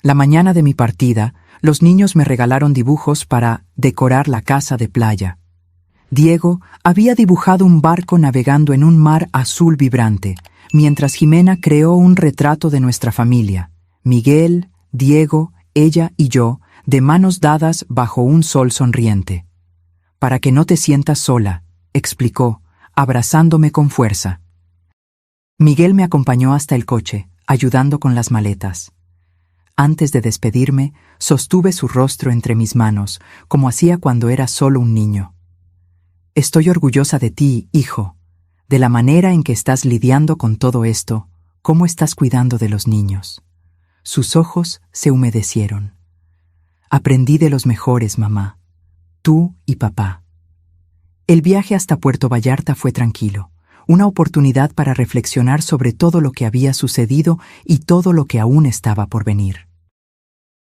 La mañana de mi partida, los niños me regalaron dibujos para decorar la casa de playa. Diego había dibujado un barco navegando en un mar azul vibrante, mientras Jimena creó un retrato de nuestra familia, Miguel, Diego, ella y yo, de manos dadas bajo un sol sonriente. «Para que no te sientas sola», explicó, abrazándome con fuerza. Miguel me acompañó hasta el coche, ayudando con las maletas. Antes de despedirme, sostuve su rostro entre mis manos, como hacía cuando era solo un niño. «Estoy orgullosa de ti, hijo, de la manera en que estás lidiando con todo esto, cómo estás cuidando de los niños». Sus ojos se humedecieron. «Aprendí de los mejores, mamá, tú y papá». El viaje hasta Puerto Vallarta fue tranquilo, una oportunidad para reflexionar sobre todo lo que había sucedido y todo lo que aún estaba por venir.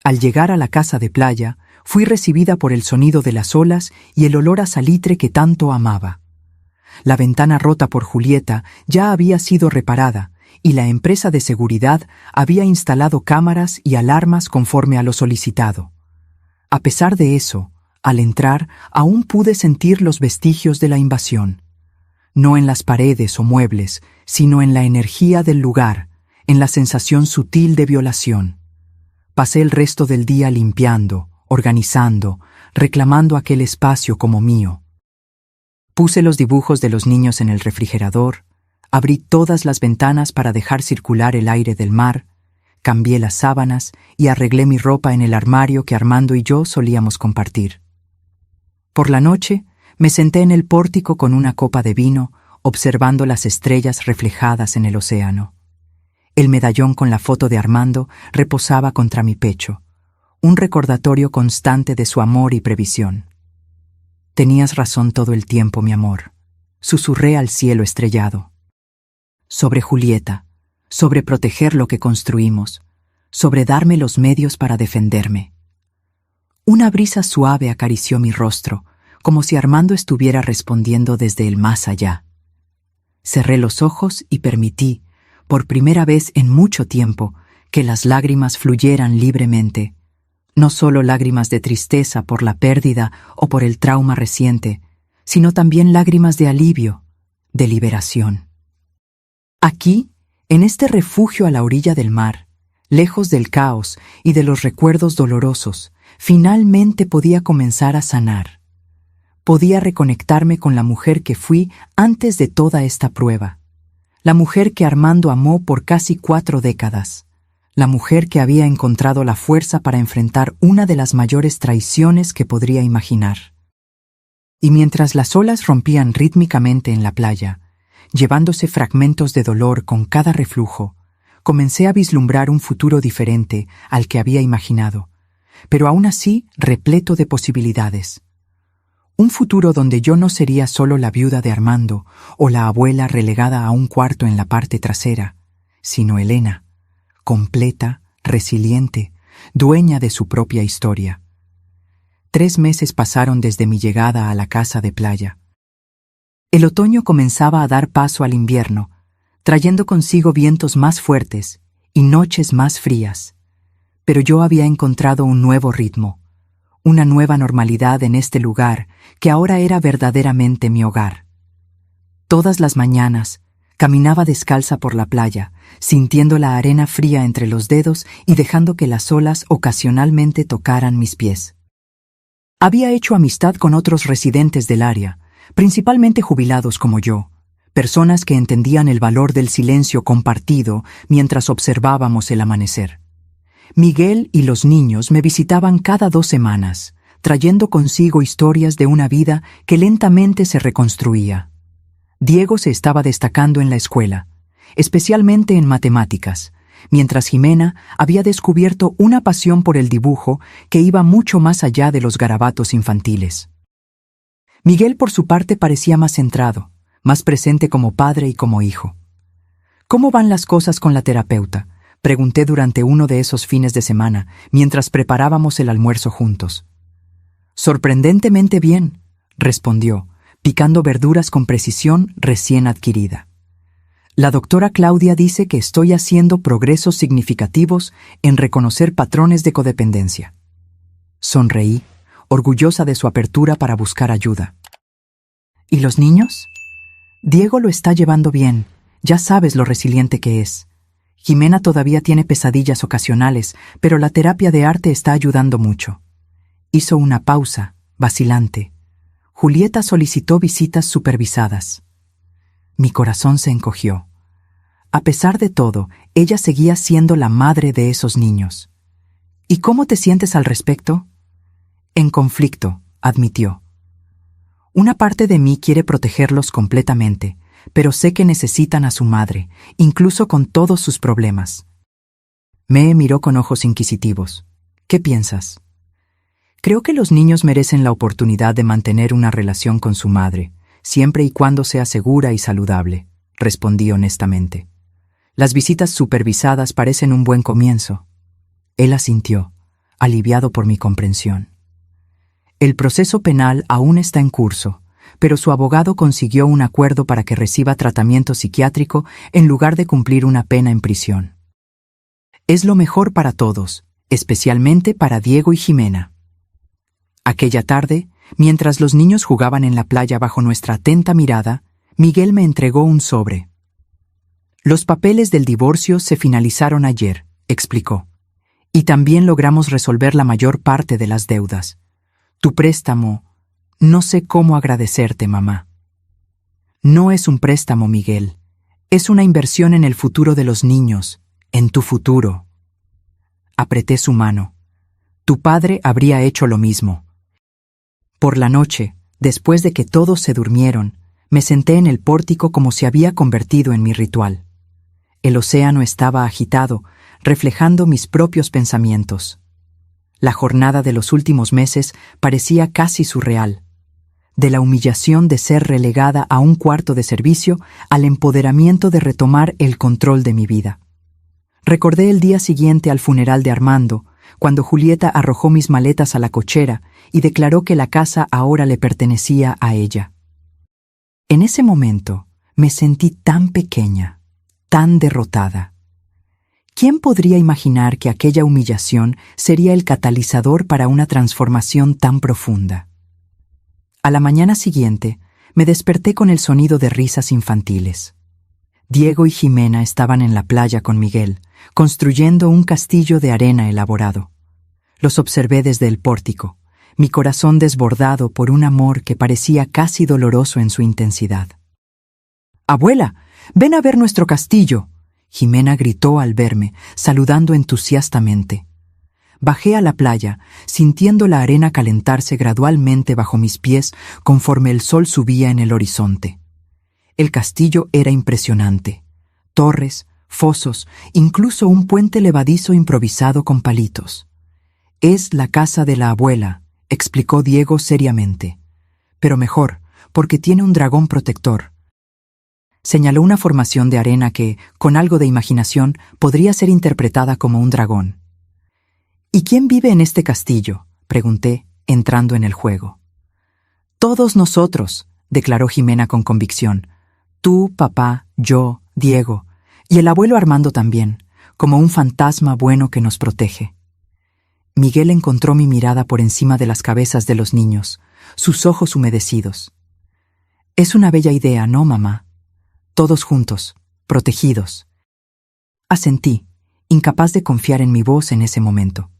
Al llegar a la casa de playa, fui recibida por el sonido de las olas y el olor a salitre que tanto amaba. La ventana rota por Julieta ya había sido reparada y la empresa de seguridad había instalado cámaras y alarmas conforme a lo solicitado. A pesar de eso, al entrar, aún pude sentir los vestigios de la invasión. No en las paredes o muebles, sino en la energía del lugar, en la sensación sutil de violación. Pasé el resto del día limpiando, organizando, reclamando aquel espacio como mío. Puse los dibujos de los niños en el refrigerador, abrí todas las ventanas para dejar circular el aire del mar, cambié las sábanas y arreglé mi ropa en el armario que Armando y yo solíamos compartir. Por la noche, me senté en el pórtico con una copa de vino, observando las estrellas reflejadas en el océano. El medallón con la foto de Armando reposaba contra mi pecho, un recordatorio constante de su amor y previsión. Tenías razón todo el tiempo, mi amor, susurré al cielo estrellado. Sobre Julieta, sobre proteger lo que construimos, sobre darme los medios para defenderme. Una brisa suave acarició mi rostro, como si Armando estuviera respondiendo desde el más allá. Cerré los ojos y permití, por primera vez en mucho tiempo, que las lágrimas fluyeran libremente, no solo lágrimas de tristeza por la pérdida o por el trauma reciente, sino también lágrimas de alivio, de liberación. Aquí, en este refugio a la orilla del mar, lejos del caos y de los recuerdos dolorosos, finalmente podía comenzar a sanar. Podía reconectarme con la mujer que fui antes de toda esta prueba, la mujer que Armando amó por casi 4 décadas, la mujer que había encontrado la fuerza para enfrentar una de las mayores traiciones que podría imaginar. Y mientras las olas rompían rítmicamente en la playa, llevándose fragmentos de dolor con cada reflujo, comencé a vislumbrar un futuro diferente al que había imaginado, pero aún así repleto de posibilidades. Un futuro donde yo no sería solo la viuda de Armando o la abuela relegada a un cuarto en la parte trasera, sino Elena, completa, resiliente, dueña de su propia historia. 3 meses pasaron desde mi llegada a la casa de playa. El otoño comenzaba a dar paso al invierno, trayendo consigo vientos más fuertes y noches más frías. Pero yo había encontrado un nuevo ritmo, una nueva normalidad en este lugar que ahora era verdaderamente mi hogar. Todas las mañanas caminaba descalza por la playa, sintiendo la arena fría entre los dedos y dejando que las olas ocasionalmente tocaran mis pies. Había hecho amistad con otros residentes del área, principalmente jubilados como yo, personas que entendían el valor del silencio compartido mientras observábamos el amanecer. Miguel y los niños me visitaban cada 2 semanas, trayendo consigo historias de una vida que lentamente se reconstruía. Diego se estaba destacando en la escuela, especialmente en matemáticas, mientras Jimena había descubierto una pasión por el dibujo que iba mucho más allá de los garabatos infantiles. Miguel, por su parte, parecía más centrado, más presente como padre y como hijo. ¿Cómo van las cosas con la terapeuta?, pregunté durante uno de esos fines de semana, mientras preparábamos el almuerzo juntos. Sorprendentemente bien, respondió, picando verduras con precisión recién adquirida. La doctora Claudia dice que estoy haciendo progresos significativos en reconocer patrones de codependencia. Sonreí, orgullosa de su apertura para buscar ayuda. ¿Y los niños? Diego lo está llevando bien, ya sabes lo resiliente que es. Jimena todavía tiene pesadillas ocasionales, pero la terapia de arte está ayudando mucho. Hizo una pausa, vacilante. Julieta solicitó visitas supervisadas. Mi corazón se encogió. A pesar de todo, ella seguía siendo la madre de esos niños. ¿Y cómo te sientes al respecto? En conflicto, admitió. Una parte de mí quiere protegerlos completamente, pero sé que necesitan a su madre, incluso con todos sus problemas. Me miró con ojos inquisitivos. ¿Qué piensas? Creo que los niños merecen la oportunidad de mantener una relación con su madre, siempre y cuando sea segura y saludable, respondí honestamente. Las visitas supervisadas parecen un buen comienzo. Él asintió, aliviado por mi comprensión. El proceso penal aún está en curso, pero su abogado consiguió un acuerdo para que reciba tratamiento psiquiátrico en lugar de cumplir una pena en prisión. Es lo mejor para todos, especialmente para Diego y Jimena. Aquella tarde, mientras los niños jugaban en la playa bajo nuestra atenta mirada, Miguel me entregó un sobre. Los papeles del divorcio se finalizaron ayer, explicó, y también logramos resolver la mayor parte de las deudas. Tu préstamo, no sé cómo agradecerte, mamá. No es un préstamo, Miguel. Es una inversión en el futuro de los niños, en tu futuro. Apreté su mano. Tu padre habría hecho lo mismo. Por la noche, después de que todos se durmieron, me senté en el pórtico como se había convertido en mi ritual. El océano estaba agitado, reflejando mis propios pensamientos. La jornada de los últimos meses parecía casi surreal. De la humillación de ser relegada a un cuarto de servicio al empoderamiento de retomar el control de mi vida. Recordé el día siguiente al funeral de Armando, cuando Julieta arrojó mis maletas a la cochera y declaró que la casa ahora le pertenecía a ella. En ese momento me sentí tan pequeña, tan derrotada. ¿Quién podría imaginar que aquella humillación sería el catalizador para una transformación tan profunda? A la mañana siguiente, me desperté con el sonido de risas infantiles. Diego y Jimena estaban en la playa con Miguel, construyendo un castillo de arena elaborado. Los observé desde el pórtico, mi corazón desbordado por un amor que parecía casi doloroso en su intensidad. «Abuela, ven a ver nuestro castillo», Jimena gritó al verme, saludando entusiastamente. Bajé a la playa, sintiendo la arena calentarse gradualmente bajo mis pies conforme el sol subía en el horizonte. El castillo era impresionante. Torres, fosos, incluso un puente levadizo improvisado con palitos. «Es la casa de la abuela», explicó Diego seriamente. «Pero mejor, porque tiene un dragón protector». Señaló una formación de arena que, con algo de imaginación, podría ser interpretada como un dragón. «¿Y quién vive en este castillo?», pregunté, entrando en el juego. «Todos nosotros», declaró Jimena con convicción. «Tú, papá, yo, Diego, y el abuelo Armando también, como un fantasma bueno que nos protege». Miguel encontró mi mirada por encima de las cabezas de los niños, sus ojos humedecidos. «Es una bella idea, ¿no, mamá? Todos juntos, protegidos». Asentí, incapaz de confiar en mi voz en ese momento.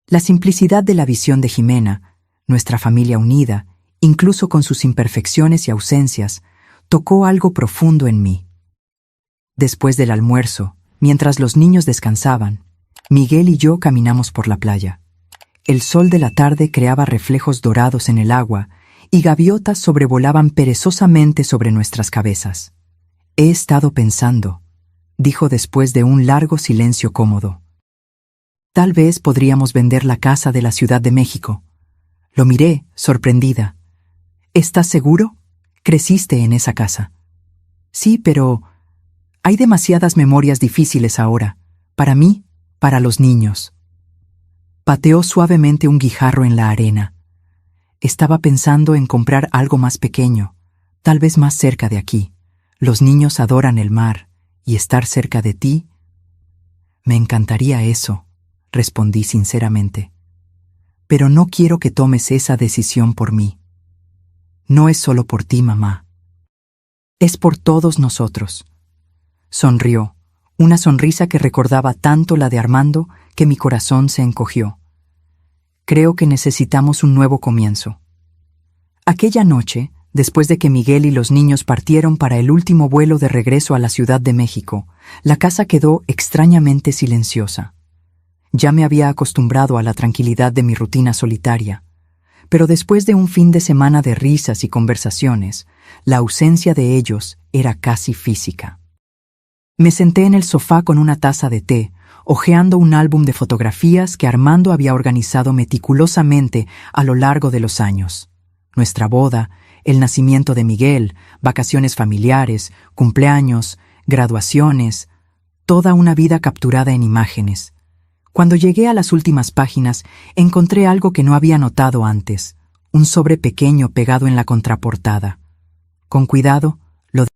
La simplicidad de la visión de Jimena, nuestra familia unida, incluso con sus imperfecciones y ausencias, tocó algo profundo en mí. Después del almuerzo, mientras los niños descansaban, Miguel y yo caminamos por la playa. El sol de la tarde creaba reflejos dorados en el agua y gaviotas sobrevolaban perezosamente sobre nuestras cabezas. «He estado pensando», dijo después de un largo silencio cómodo. «Tal vez podríamos vender la casa de la Ciudad de México». Lo miré, sorprendida. «¿Estás seguro? Creciste en esa casa». «Sí, pero hay demasiadas memorias difíciles ahora, para mí, para los niños». Pateó suavemente un guijarro en la arena. «Estaba pensando en comprar algo más pequeño, tal vez más cerca de aquí. Los niños adoran el mar, y estar cerca de ti». «Me encantaría eso», respondí sinceramente. «Pero no quiero que tomes esa decisión por mí. No es solo por ti, mamá. Es por todos nosotros». Sonrió, una sonrisa que recordaba tanto la de Armando que mi corazón se encogió. «Creo que necesitamos un nuevo comienzo». Aquella noche, después de que Miguel y los niños partieron para el último vuelo de regreso a la Ciudad de México, la casa quedó extrañamente silenciosa. Ya me había acostumbrado a la tranquilidad de mi rutina solitaria, pero después de un fin de semana de risas y conversaciones, la ausencia de ellos era casi física. Me senté en el sofá con una taza de té, hojeando un álbum de fotografías que Armando había organizado meticulosamente a lo largo de los años. Nuestra boda, el nacimiento de Miguel, vacaciones familiares, cumpleaños, graduaciones, toda una vida capturada en imágenes. Cuando llegué a las últimas páginas, encontré algo que no había notado antes, un sobre pequeño pegado en la contraportada. Con cuidado,